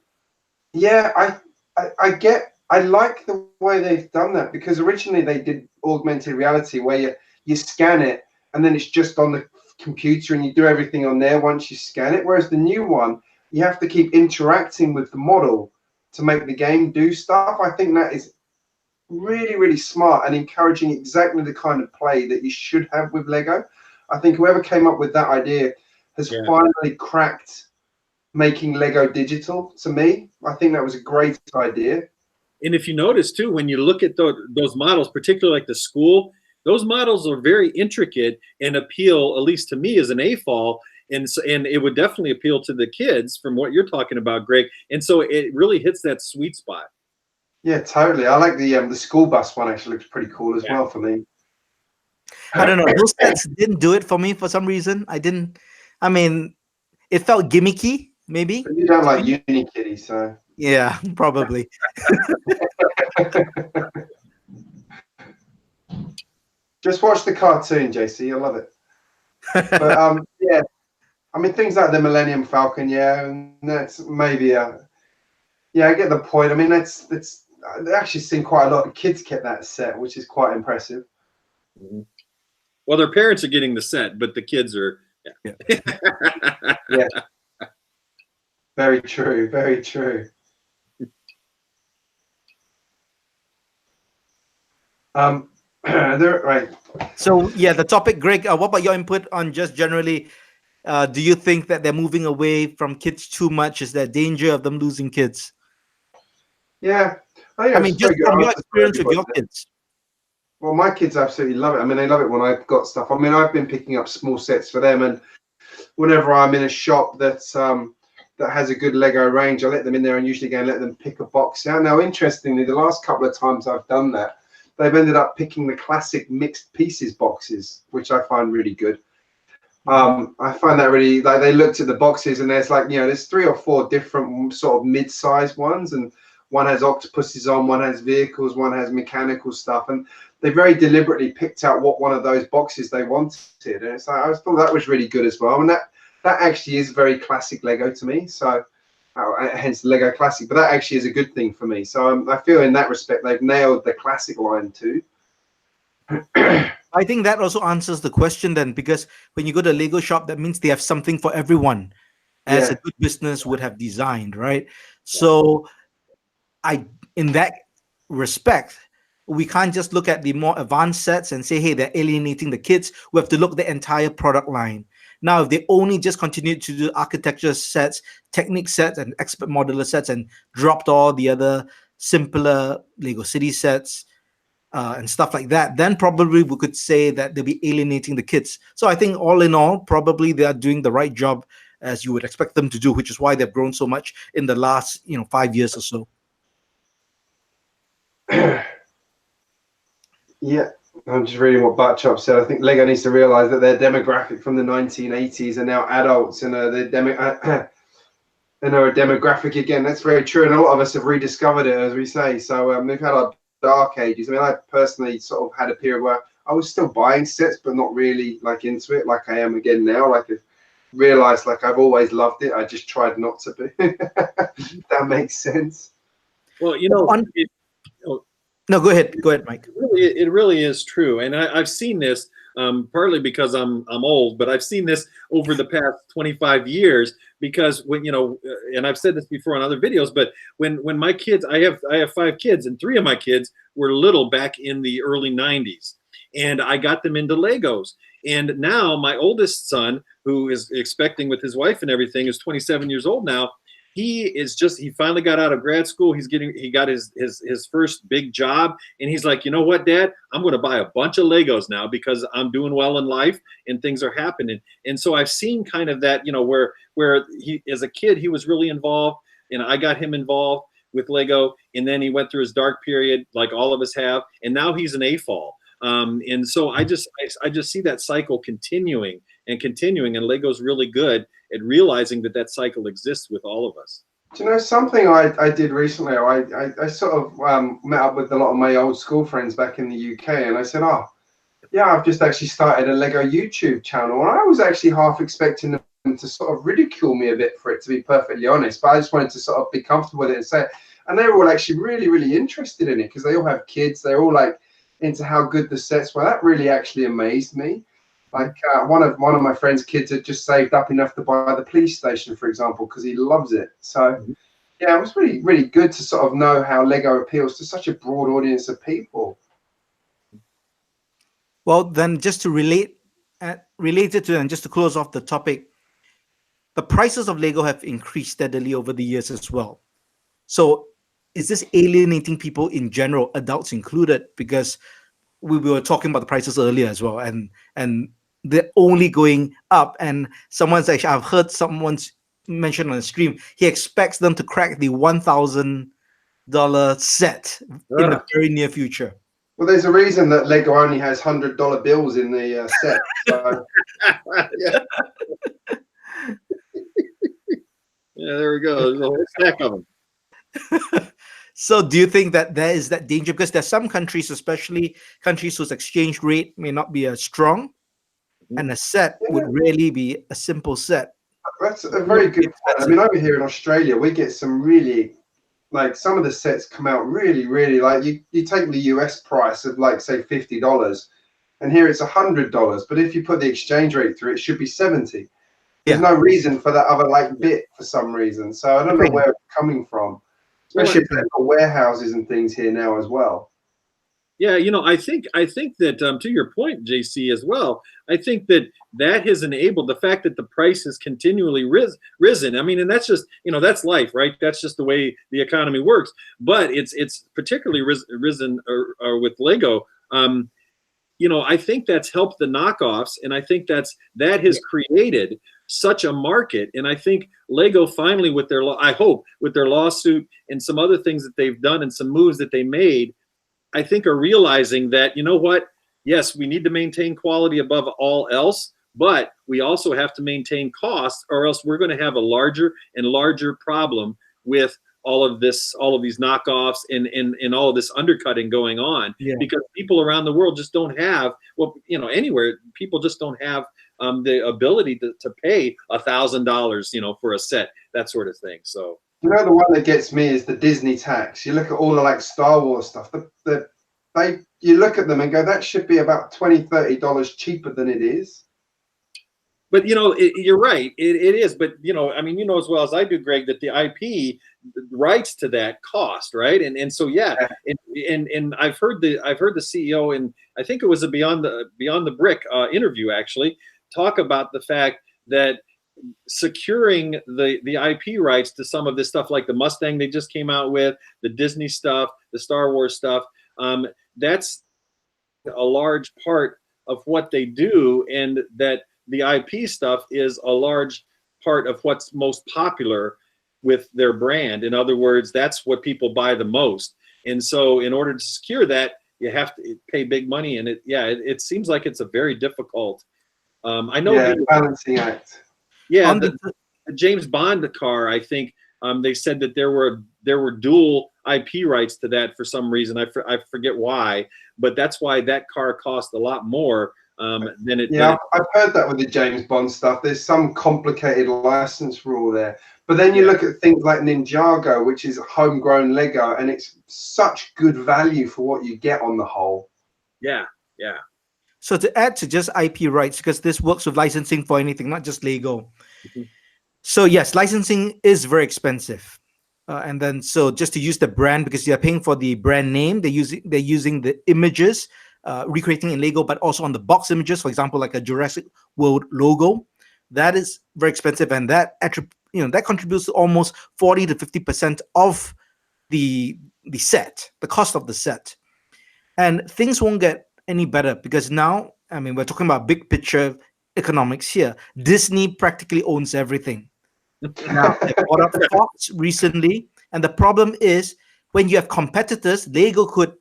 Yeah, I like the way they've done that, because originally they did augmented reality where you scan it and then it's just on the computer and you do everything on there once you scan it. Whereas the new one, you have to keep interacting with the model to make the game do stuff. I think that is really, really smart and encouraging exactly the kind of play that you should have with Lego. I think whoever came up with that idea has finally cracked making Lego digital. To me, I think that was a great idea. And if you notice too, when you look at those models, particularly like the school, those models are very intricate and appeal, at least to me, as an AFOL, and it would definitely appeal to the kids from what you're talking about, Greg. And so it really hits that sweet spot. Yeah, totally. I like the school bus one. Actually, looks pretty cool as well for me. I don't know. Those sets didn't do it for me for some reason. I mean, it felt gimmicky, maybe. But you don't like Unikitty, so. Yeah, probably. Just watch the cartoon, JC. You'll love it. But yeah, I mean, things like the Millennium Falcon, and that's maybe yeah, I get the point. I mean, that's I actually seen quite a lot of kids get that set, which is quite impressive. Well, their parents are getting the set, but the kids are. Yeah. Very true. Very true. Right. So yeah, the topic, Greg. What about your input on just generally? Do you think that they're moving away from kids too much? Is there danger of them losing kids? Yeah, I mean, just from your experience with your kids. Well, my kids absolutely love it. I mean, they love it when I've got stuff. I mean, I've been picking up small sets for them, and whenever I'm in a shop that has a good Lego range, I let them in there and usually go and let them pick a box out. Now, interestingly, the last couple of times I've done that, they've ended up picking the classic mixed pieces boxes, which I find really good. I find that really, they looked at the boxes and there's there's 3 or 4 different sort of mid-sized ones, and one has octopuses on, one has vehicles, one has mechanical stuff, and they very deliberately picked out what one of those boxes they wanted. And so I thought that was really good as well. And that actually is very classic Lego to me. So hence Lego Classic, but that actually is a good thing for me. So I feel in that respect they've nailed the classic line too. I think that also answers the question then, because when you go to a Lego shop, that means they have something for everyone, as a good business would have designed, right? So in that respect, we can't just look at the more advanced sets and say, hey, they're alienating the kids. We have to look at the entire product line. Now, if they only just continued to do architecture sets, technique sets, and expert modular sets and dropped all the other simpler Lego City sets and stuff like that, then probably we could say that they'll be alienating the kids. So I think all in all, probably they are doing the right job as you would expect them to do, which is why they've grown so much in the last 5 years or so. Yeah, I'm just reading what Buttchop said. I think Lego needs to realize that their demographic from the 1980s are now adults, and they're a demographic again. That's very true, and a lot of us have rediscovered it, as we say. So we've had our dark ages. I mean, I personally sort of had a period where I was still buying sets, but not really like into it, like I am again now. Like I've realized, like I've always loved it. I just tried not to be. That makes sense. Well, you know. No, go ahead, Mike. It really is true, and I've seen this partly because I'm old, but I've seen this over the past 25 years. Because when and I've said this before on other videos, but when my kids, I have 5 kids, and 3 of my kids were little back in the early 90s, and I got them into Legos. And now my oldest son, who is expecting with his wife and everything, is 27 years old now. He finally got out of grad school. He got his first big job, and he's like, you know what, Dad, I'm going to buy a bunch of Legos now because I'm doing well in life and things are happening. And so I've seen kind of that, where he, as a kid, he was really involved, and I got him involved with Lego, and then he went through his dark period like all of us have, and now he's an AFOL. And so I just see that cycle continuing and continuing, and Lego's really good at realizing that cycle exists with all of us. Do you know something I did recently? I sort of met up with a lot of my old school friends back in the UK, and I said, oh, yeah, I've just actually started a Lego YouTube channel, and I was actually half expecting them to sort of ridicule me a bit for it, to be perfectly honest, but I just wanted to sort of be comfortable with it and say it. And they were all actually really, really interested in it because they all have kids. They're all like into how good the sets were. That really actually amazed me. Like one of my friend's kids had just saved up enough to buy the police station, for example, because he loves it. So yeah, it was really, really good to sort of know how Lego appeals to such a broad audience of people. Well, then just to relate it to, and just to close off the topic, the prices of Lego have increased steadily over the years as well. So is this alienating people in general, adults included? Because we were talking about the prices earlier as well, and they're only going up. And I've heard someone's mentioned on the stream, he expects them to crack the $1,000 set in the very near future. Well, there's a reason that Lego only has $100 bills in the set. So. Yeah, there we go. There's a whole stack of them. So do you think that there is that danger? Because there's some countries, especially countries whose exchange rate may not be as strong, and a set would really be a simple set. That's a very good point. I mean, over here in Australia, we get some really, like, some of the sets come out really, really, like, you take the US price of, like, say $50, and here it's $100. But if you put the exchange rate through, it should be 70. There's no reason for that other, like, bit for some reason. So I don't know where it's coming from. Especially if they've got warehouses and things here now as well. Yeah, I think that to your point, JC, as well, I think that has enabled the fact that the price has continually risen. I mean, and that's just, that's life, right? That's just the way the economy works. But it's particularly risen with Lego. I think that's helped the knockoffs, and I think that has created such a market. And I think Lego finally, I hope with their lawsuit and some other things that they've done and some moves that they made, I think are realizing that, you know what, yes, we need to maintain quality above all else, but we also have to maintain costs, or else we're going to have a larger and larger problem with all of these knockoffs and all of this undercutting going on, because people around the world just don't have, anywhere, people just don't have the ability to pay $1,000, for a set, that sort of thing. So, the one that gets me is the Disney tax. You look at all the like Star Wars stuff, you look at them and go, that should be about $20, $30 cheaper than it is. But you're right, it is. But I mean, as well as I do, Greg, that the IP rights to that cost, right? And so and I've heard the CEO, and I think it was a Beyond the Brick interview actually, talk about the fact that securing the IP rights to some of this stuff, like the Mustang they just came out with, the Disney stuff, the Star Wars stuff, that's a large part of what they do, and that the IP stuff is a large part of what's most popular with their brand. In other words, that's what people buy the most. And so in order to secure that, you have to pay big money, and it seems like it's a very difficult. I know balancing act. Yeah, the James Bond car, I think they said that there were dual IP rights to that for some reason. I forget why, but that's why that car cost a lot more than it. Yeah, I've heard that with the James Bond stuff. There's some complicated license rule there. But then you look at things like Ninjago, which is homegrown Lego, and it's such good value for what you get on the whole. Yeah, yeah. So to add to just IP rights, because this works with licensing for anything, not just Lego. So yes, licensing is very expensive. And then so just to use the brand, because you're paying for the brand name, they're using the images, recreating in Lego, but also on the box images, for example, like a Jurassic World logo. That is very expensive, and that that contributes to almost 40 to 50% of the set, the cost of the set. And things won't get any better because now, I mean, we're talking about big picture economics here. Disney practically owns everything. Now, they bought up Fox recently, and the problem is when you have competitors, Lego could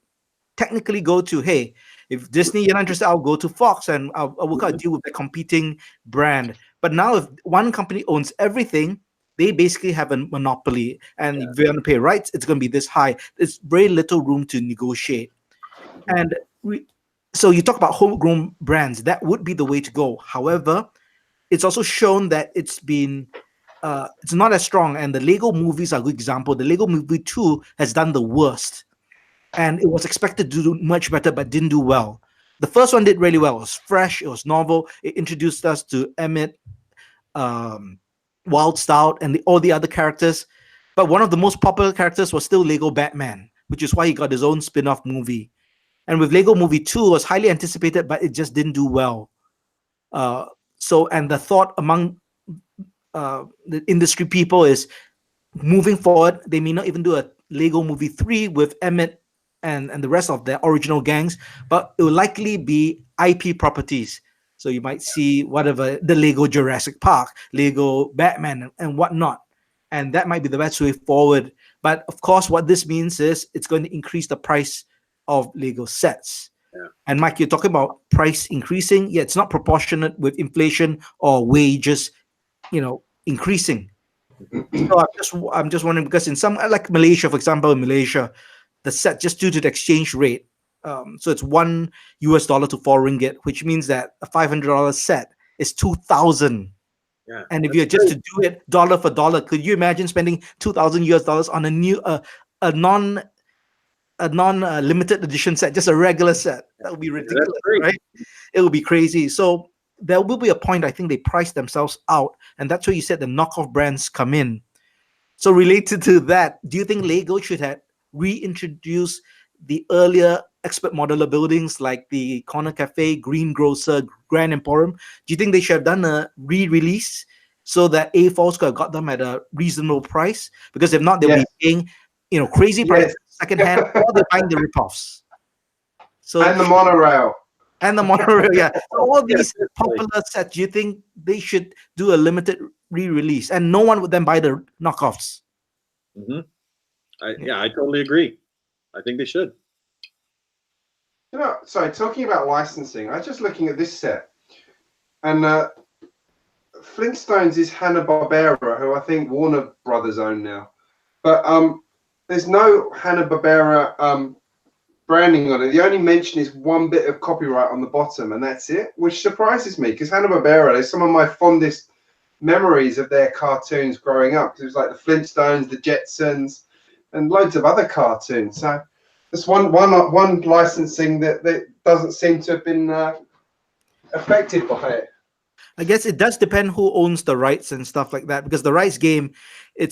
technically go to, hey, if Disney, you're not interested, I'll go to Fox and I'll work out a deal with the competing brand. But now if one company owns everything, they basically have a monopoly. And if you're going to pay rights, it's going to be this high. There's very little room to negotiate. And so you talk about homegrown brands, that would be the way to go. However, it's also shown that it's not as strong. And the Lego movies are a good example. The Lego Movie 2 has done the worst. And it was expected to do much better, but didn't do well. The first one did really well. It was fresh. It was novel. It introduced us to Emmett, Wildstyle, and all the other characters. But one of the most popular characters was still Lego Batman, which is why he got his own spin-off movie. And with Lego Movie 2, it was highly anticipated, but it just didn't do well. And the thought among the industry people is, moving forward, they may not even do a Lego Movie 3 with Emmett and the rest of the original gangs, but it will likely be IP properties. So you might see whatever, the Lego Jurassic Park, Lego Batman, and whatnot. And that might be the best way forward. But of course, what this means is it's going to increase the price of Lego sets. Yeah. And Mike, you're talking about price increasing. Yeah, it's not proportionate with inflation or wages, increasing. So I'm just wondering, because in some, like Malaysia, for example, in Malaysia, the set, just due to the exchange rate, so it's $1 to 4 ringgit, which means that a $500 set is 2,000. Yeah, and if you're just to do it dollar for dollar, could you imagine spending $2,000 on a new a non limited edition set, just a regular set? That would be ridiculous, right? It would be crazy. So there will be a point, I think they price themselves out, and that's where you said the knockoff brands come in. So related to that, do you think Lego should have reintroduced the earlier expert modular buildings like the Corner Cafe, Greengrocer, Grand Emporium? Do you think they should have done a re-release so that AFOLs could have got them at a reasonable price? Because if not, they'll be paying crazy prices secondhand, or they're buying the ripoffs. So and the monorail. And the monorail, yeah. So all these popular sets, do you think they should do a limited re-release, and no one would then buy the knockoffs? I totally agree. I think they should. Sorry, talking about licensing, I was just looking at this set, and Flintstones is Hanna-Barbera, who I think Warner Brothers own now, but there's no Hanna-Barbera branding on it. The only mention is one bit of copyright on the bottom, and that's it, which surprises me, because Hanna-Barbera is some of my fondest memories of their cartoons growing up. It was like the Flintstones, the Jetsons, and loads of other cartoons. So there's one licensing that doesn't seem to have been affected by it. I guess it does depend who owns the rights and stuff like that, because the rights game, it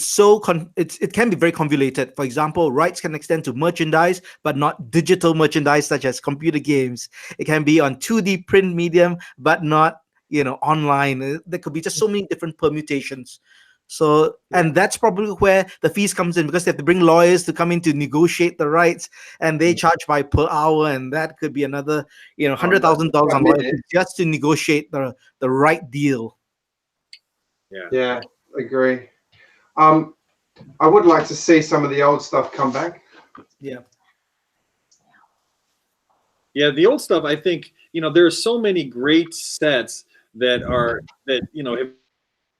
can be very convoluted. For example, rights can extend to merchandise, but not digital merchandise such as computer games. It can be on 2D print medium, but not online. There could be just so many different permutations. So, and that's probably where the fees comes in, because they have to bring lawyers to come in to negotiate the rights, and they charge by per hour, and that could be another, $100,000 on lawyers just to negotiate the right deal. Yeah, agree. I would like to see some of the old stuff come back. Yeah. Yeah, the old stuff, I think, there are so many great sets that have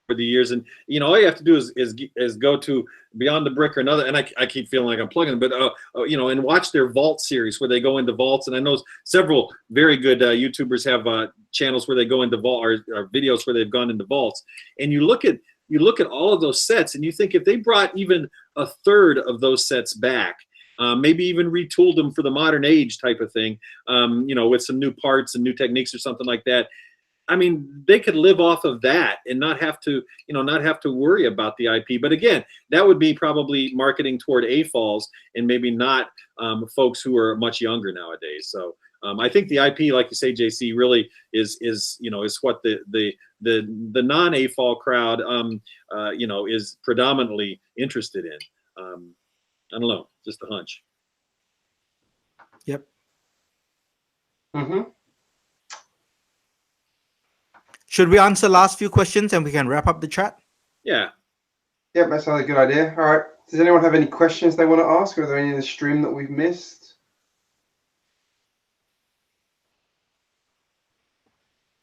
over the years, and all you have to do is go to Beyond the Brick or another, and I keep feeling like I'm plugging, but and watch their vault series where they go into vaults, and I know several very good YouTubers have channels where they go into vault or videos where they've gone into vaults, and you look at all of those sets, and you think if they brought even a third of those sets back, maybe even retooled them for the modern age type of thing, with some new parts and new techniques or something like that. I mean, they could live off of that and not have to worry about the IP. But again, that would be probably marketing toward AFOLs and maybe not folks who are much younger nowadays. So I think the IP, like you say, JC, really is what the non-AFOL crowd is predominantly interested in. I don't know, just a hunch. Yep. Mm-hmm. Should we answer last few questions and we can wrap up the chat? Yeah. Yep, that sounds a good idea. All right. Does anyone have any questions they want to ask? Or are there any in the stream that we've missed?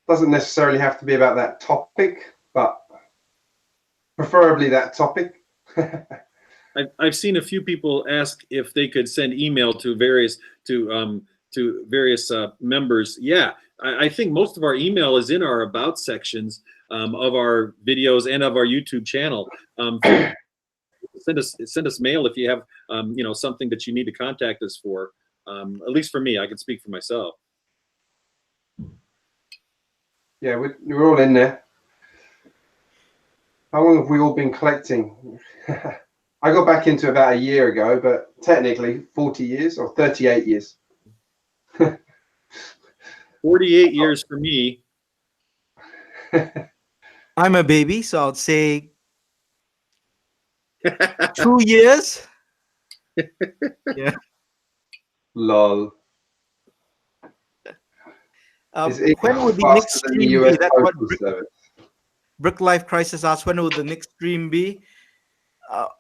Doesn't necessarily have to be about that topic, but preferably that topic. I've seen a few people ask if they could send email to various members. Yeah, I think most of our email is in our about sections of our videos and of our YouTube channel. Send us mail if you have something that you need to contact us for. At least for me, I can speak for myself. Yeah, we're all in there. How long have we all been collecting? I got back into about a year ago, but technically 40 years or 38 years. 48 years for me. I'm a baby, so I'd say 2 years. Yeah. Lol. When will the next stream be? That's what Brick Life Crisis asks. When will the next stream be?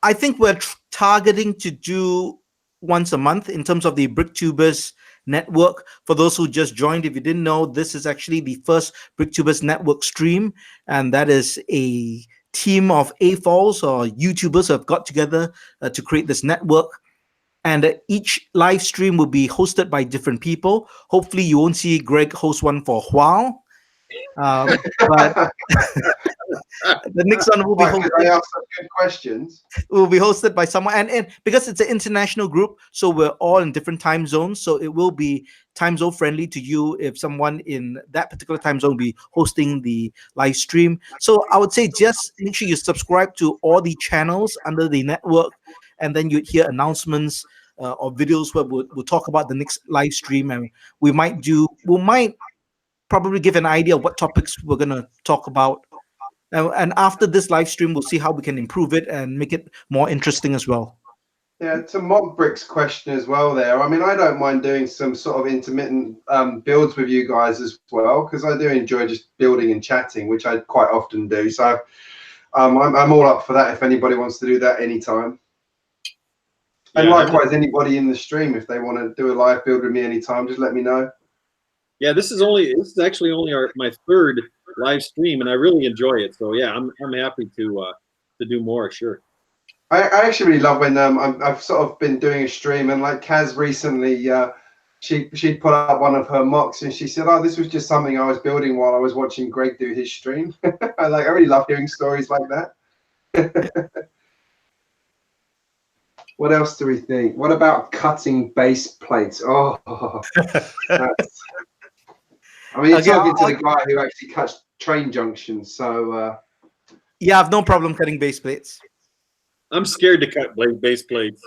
I think we're targeting to do once a month in terms of the BrickTubers Network. For those who just joined, if you didn't know, this is actually the first BrickTubers Network stream, and that is a team of AFOLs or YouTubers who have got together to create this network. And each live stream will be hosted by different people. Hopefully, you won't see Greg host one for a while. But the next one will be hosted. I ask some good questions. Will be hosted by someone, and because it's an international group, so we're all in different time zones. So it will be time zone friendly to you if someone in that particular time zone will be hosting the live stream. So I would say just make sure you subscribe to all the channels under the network, and then you'd hear announcements or videos where we'll talk about the next live stream, and we might probably give an idea of what topics we're going to talk about. And after this live stream, we'll see how we can improve it and make it more interesting as well. Yeah, to McBrick's question as well there. I mean, I don't mind doing some sort of intermittent builds with you guys as well, because I do enjoy just building and chatting, which I quite often do. So I'm all up for that if anybody wants to do that anytime. And likewise, anybody in the stream, if they want to do a live build with me anytime, just let me know. Yeah, this is actually only my third live stream, and I really enjoy it. So yeah, I'm happy to do more. Sure. I actually really love when I've sort of been doing a stream, and like Kaz recently, she put up one of her MOCs, and she said, "Oh, this was just something I was building while I was watching Greg do his stream." I really love hearing stories like that. What else do we think? What about cutting base plates? Oh, that's... I mean, you're talking to the guy who actually cuts train junctions, so... Yeah, I have no problem cutting base plates. I'm scared to cut base plates.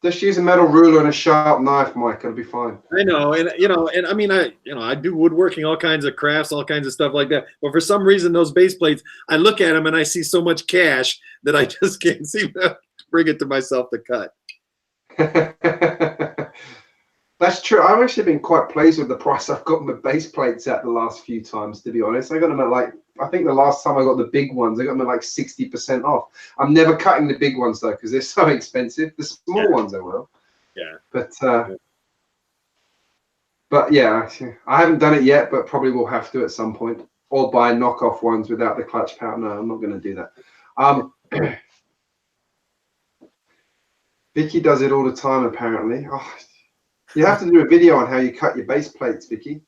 Just use a metal ruler and a sharp knife, Mike. It'll be fine. I know, and I mean, I do woodworking, all kinds of crafts, all kinds of stuff like that. But for some reason, those base plates, I look at them and I see so much cash that I just can't seem to bring it to myself to cut. That's true. I've actually been quite pleased with the price I've got my base plates at the last few times, to be honest. I got them at I think the last time I got the big ones, I got them at 60% off. I'm never cutting the big ones though, because they're so expensive. The small ones I will. Yeah. But But yeah, I haven't done it yet, but probably will have to at some point, or buy knockoff ones without the clutch power. No, I'm not going to do that. Vicky does it all the time, apparently. Oh, you have to do a video on how you cut your base plates, Vicky.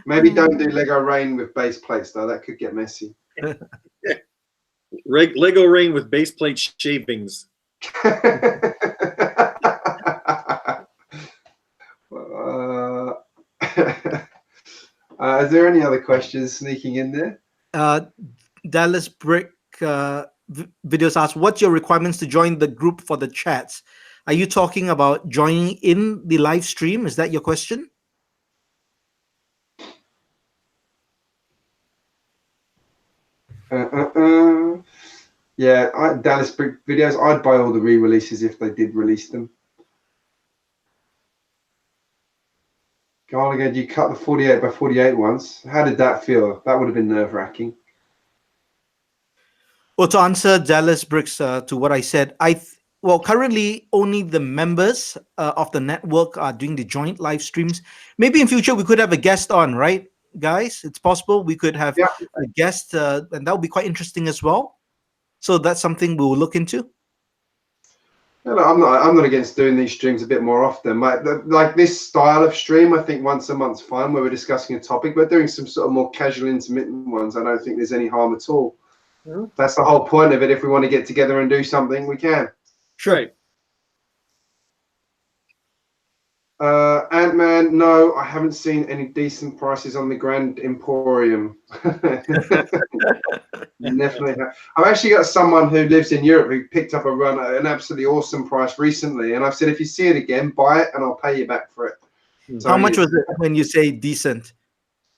Maybe don't do Lego Rain with base plates, though. That could get messy. Lego Rain with base plate shavings. Is there any other questions sneaking in there? Dallas Brick videos asks, what's your requirements to join the group for the chats? Are you talking about joining in the live stream? Is that your question? Yeah, Dallas Brick videos, I'd buy all the re-releases if they did release them. Go on again, you cut the 48 by 48 ones. How did that feel? That would have been nerve-wracking. Well, to answer Dallas Bricks to what I said, well, currently only the members of the network are doing the joint live streams. Maybe in future we could have a guest on, right, guys? It's possible we could have a guest, and that would be quite interesting as well. So that's something we'll look into. No, I'm not against doing these streams a bit more often. Like this style of stream, I think once a month's fine, where we're discussing a topic, but doing some sort of more casual, intermittent ones, I don't think there's any harm at all. That's the whole point of it. If we want to get together and do something, we can. Sure. Ant-Man, no, I haven't seen any decent prices on the Grand Emporium. Definitely have. I've actually got someone who lives in Europe who picked up a run at an absolutely awesome price recently, and I've said, if you see it again, buy it and I'll pay you back for it. So how much was it when you say decent?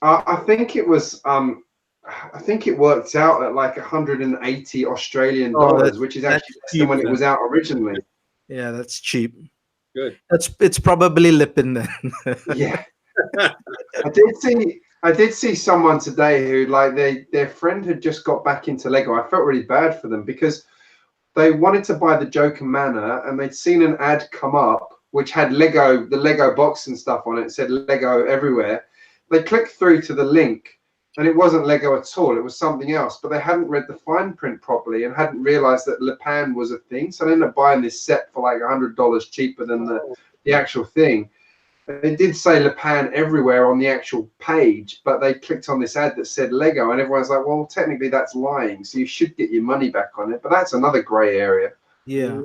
I think it was I think it worked out at like 180 Australian dollars, which is actually less than when it was out originally. Yeah, that's cheap. Good. It's probably Lippin then. Yeah. I did see someone today who, like, their friend had just got back into Lego. I felt really bad for them because they wanted to buy the Joker Manor and they'd seen an ad come up which had the Lego box and stuff on it. It said Lego everywhere. They clicked through to the link and it wasn't Lego at all. It was something else, but they hadn't read the fine print properly and hadn't realized that Le Pan was a thing. So they ended up buying this set for like $100 cheaper than the actual thing. It did say Le Pan everywhere on the actual page, but they clicked on this ad that said Lego, and everyone's like, well, technically that's lying, so you should get your money back on it. But that's another gray area. Yeah.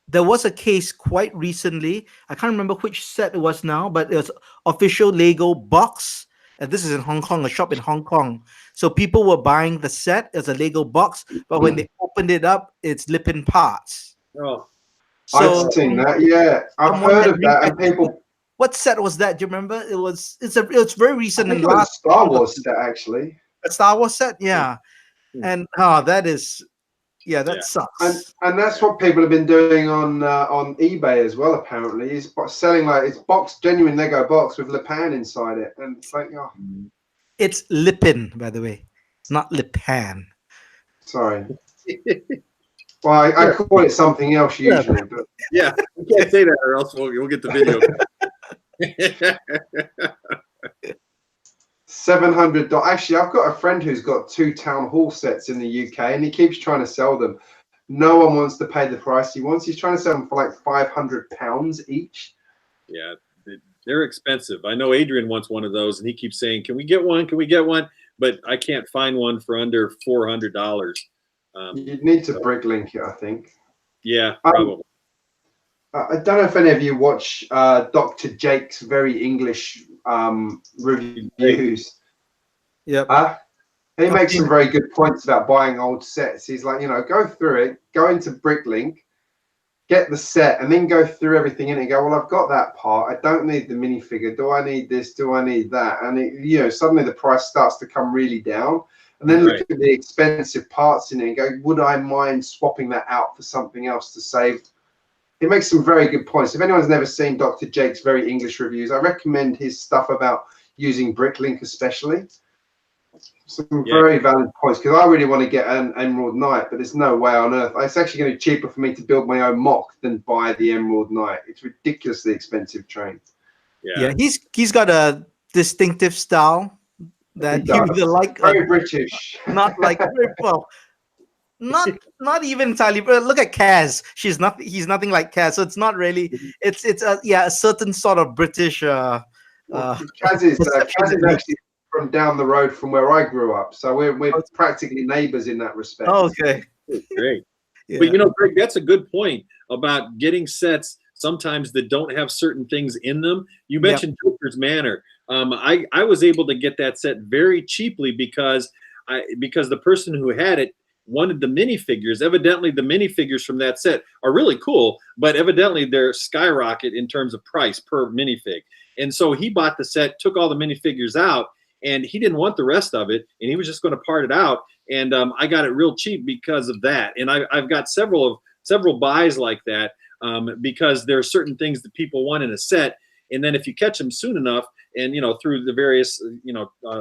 There was a case quite recently. I can't remember which set it was now, but it was official Lego box. And this is in Hong Kong, a shop in Hong Kong. So people were buying the set as a Lego box, but when they opened it up, it's Lippin parts. Oh. So, I've seen that, yeah. I've heard of that, and people. What set was that? Do you remember? It's very recent. I think it was a Star Wars set, actually. A Star Wars set, yeah. And that is, that sucks. And that's what people have been doing on eBay as well. Apparently, is selling like it's genuine Lego box with Le Pan inside it, and it's like, oh. It's Lippin, by the way. It's not Le Pan. Sorry. Well, I call it something else usually, but yeah, you can't say that or else we'll get the video. $700. Actually, I've got a friend who's got 2 town hall sets in the UK, and he keeps trying to sell them. No one wants to pay the price he wants. He's trying to sell them for like £500 each. Yeah, they're expensive. I know Adrian wants one of those, and he keeps saying, "Can we get one? Can we get one?" But I can't find one for under $400. You'd need to BrickLink it, I think. Yeah, probably. I don't know if any of you watch Dr. Jake's very English reviews. Yep. He makes some very good points about buying old sets. He's like, go through it, go into BrickLink, get the set, and then go through everything in it and go, well, I've got that part. I don't need the minifigure. Do I need this? Do I need that? And, suddenly the price starts to come really down. And then look at the expensive parts in it and go, would I mind swapping that out for something else to save? He makes some very good points. If anyone's never seen Dr. Jake's very English reviews, I recommend his stuff about using BrickLink especially. Some very valid points, because I really want to get an Emerald Knight, but there's no way on earth. It's actually going to be cheaper for me to build my own MOC than buy the Emerald Knight. It's ridiculously expensive train. Yeah, he's got a distinctive style that you either like very British. Not like well, not even entirely. But look at Kaz. He's nothing like Kaz. So it's not really. It's a certain sort of British. Kaz is actually from down the road from where I grew up, so we're practically neighbours in that respect. Oh, okay, great. Yeah. But you know, Greg, that's a good point about getting sets sometimes that don't have certain things in them. You mentioned Joker's Manor. I was able to get that set very cheaply because the person who had it wanted the minifigures. Evidently, the minifigures from that set are really cool, but evidently they're skyrocket in terms of price per minifig. And so he bought the set, took all the minifigures out, and he didn't want the rest of it, and he was just going to part it out. And I got it real cheap because of that. And I've got several buys like that because there are certain things that people want in a set, and then if you catch them soon enough, and through the various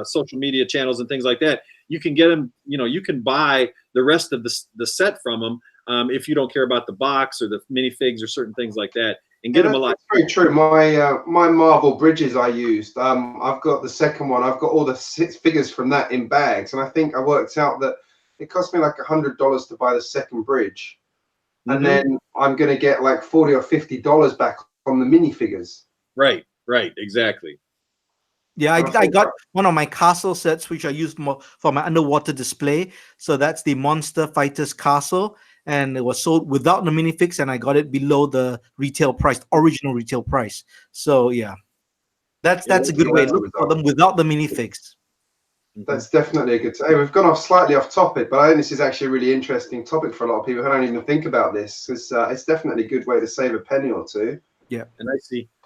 social media channels and things like that, you can get them. You can buy the rest of the set from them if you don't care about the box or the minifigs or certain things like that, and get them a lot. That's very true. My Marvel Bridges I used. I've got the second one. I've got all the 6 figures from that in bags, and I think I worked out that it cost me like $100 to buy the second bridge, and then I'm going to get like $40 or $50 back on the minifigures. Right. Exactly. Yeah, I got one of my castle sets, which I used more for my underwater display. So that's the Monster Fighters castle, and it was sold without the minifigs, and I got it below the retail price, original retail price. So yeah, that's a good way to look for them without the minifigs. That's definitely a good. Hey, we've gone slightly off topic, but I think this is actually a really interesting topic for a lot of people who don't even think about this. It's definitely a good way to save a penny or two. Yeah, and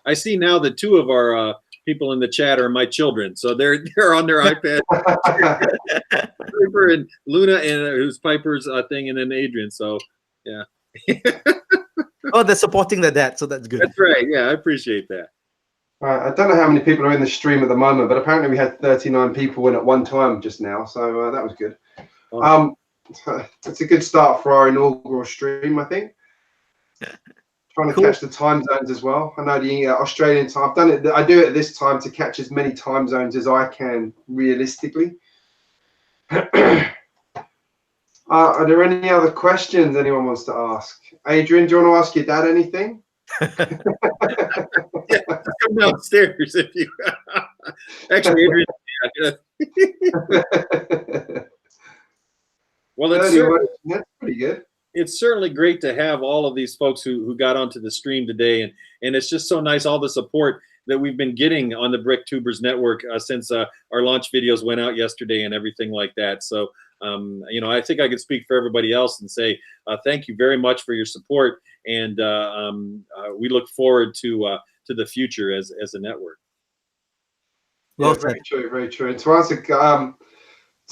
I see now that 2 of our people in the chat are my children, so they're on their iPad. Piper and Luna, and who's Piper's thing, and then Adrian. So yeah. Oh, they're supporting their dad, so that's good. That's right. Yeah, I appreciate that. I don't know how many people are in the stream at the moment, but apparently we had 39 people in at one time just now, so that was good. Awesome. It's a good start for our inaugural stream, I think. Trying to catch the time zones as well. I know the Australian time. I do it at this time to catch as many time zones as I can realistically. Are there any other questions anyone wants to ask? Adrian, do you want to ask your dad anything? Yeah, come downstairs if you. Actually, Adrian. Well, that's pretty good. It's certainly great to have all of these folks who got onto the stream today, and it's just so nice, all the support that we've been getting on the BrickTubers Network since our launch videos went out yesterday and everything like that. So I think I could speak for everybody else and say thank you very much for your support, and we look forward to the future as a network. Well, yeah, very true, very true. And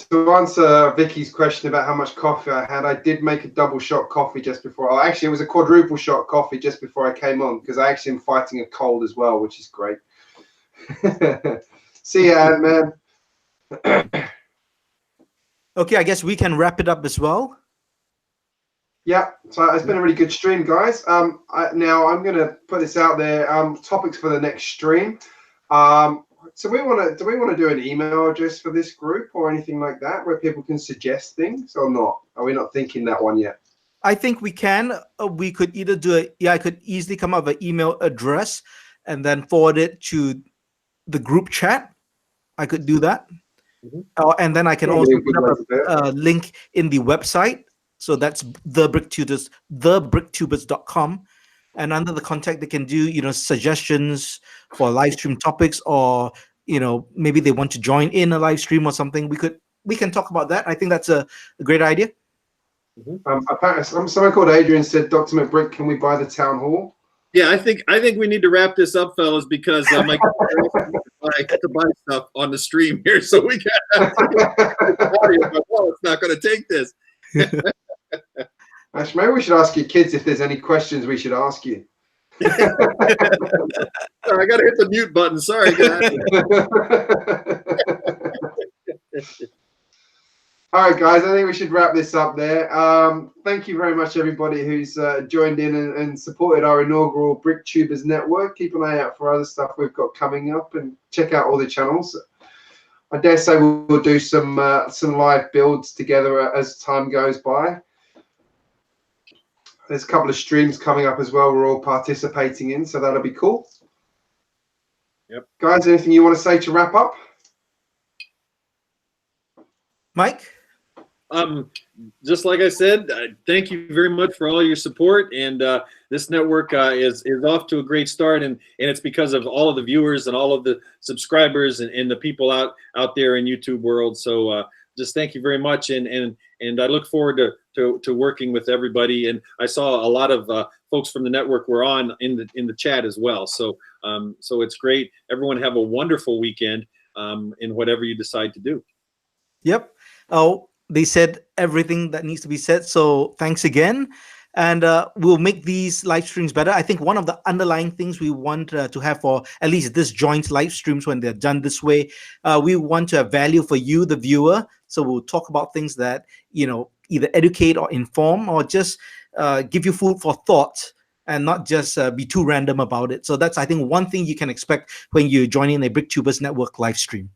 to answer Vicky's question about how much coffee I had, I did make a double shot coffee just before. Oh, actually, it was a quadruple shot coffee just before I came on, because I actually am fighting a cold as well, which is great. See ya, man. Okay, I guess we can wrap it up as well. Yeah, so it's been a really good stream, guys. Now I'm going to put this out there. Topics for the next stream. So do we want to do an email address for this group or anything like that, where people can suggest things, or not? Are we not thinking that one yet? I think we can. We could either do it. Yeah, I could easily come up with an email address and then forward it to the group chat. I could do that. And then I can also put up a link in the website. So that's thebritktubers.com. And under the contact, they can do, suggestions for live stream topics, or, maybe they want to join in a live stream or something. We can talk about that. I think that's a great idea. Apparently, someone called Adrian said, Dr. McBrick, can we buy the town hall? Yeah, I think we need to wrap this up, fellas, because I get to buy stuff on the stream here, so we got it's not going to take this. Actually, maybe we should ask your kids if there's any questions we should ask you. Sorry, I got to hit the mute button. Sorry, guys. All right, guys, I think we should wrap this up there. Thank you very much, everybody who's joined in and supported our inaugural BrickTubers Network. Keep an eye out for other stuff we've got coming up and check out all the channels. I dare say we'll do some live builds together as time goes by. There's a couple of streams coming up as well we're all participating in, so that'll be cool. Yep. Guys, anything you want to say to wrap up? Mike? Just like I said, thank you very much for all your support, and this network is off to a great start, and it's because of all of the viewers and all of the subscribers and the people out there in YouTube world. So just thank you very much, and I look forward to working with everybody. And I saw a lot of folks from the network were on in the chat as well. So so it's great. Everyone have a wonderful weekend in whatever you decide to do. Yep. Oh, they said everything that needs to be said. So thanks again. And we'll make these live streams better. I think one of the underlying things we want to have for at least this joint live streams when they're done this way, we want to have value for you, the viewer. So we'll talk about things that, you know, either educate or inform or just give you food for thought and not just be too random about it. So that's, I think, one thing you can expect when you're joining a BrickTubers Network live stream.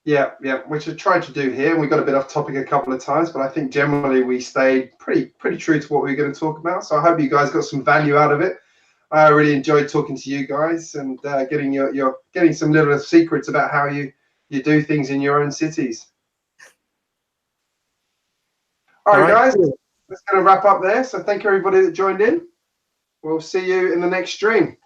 Yeah, which I tried to do here. We got a bit off topic a couple of times, but I think generally we stayed pretty true to what we were going to talk about. So I hope you guys got some value out of it. I really enjoyed talking to you guys and getting some little secrets about how you do things in your own cities. All right, guys, that's going to wrap up there. So thank you everybody that joined in. We'll see you in the next stream.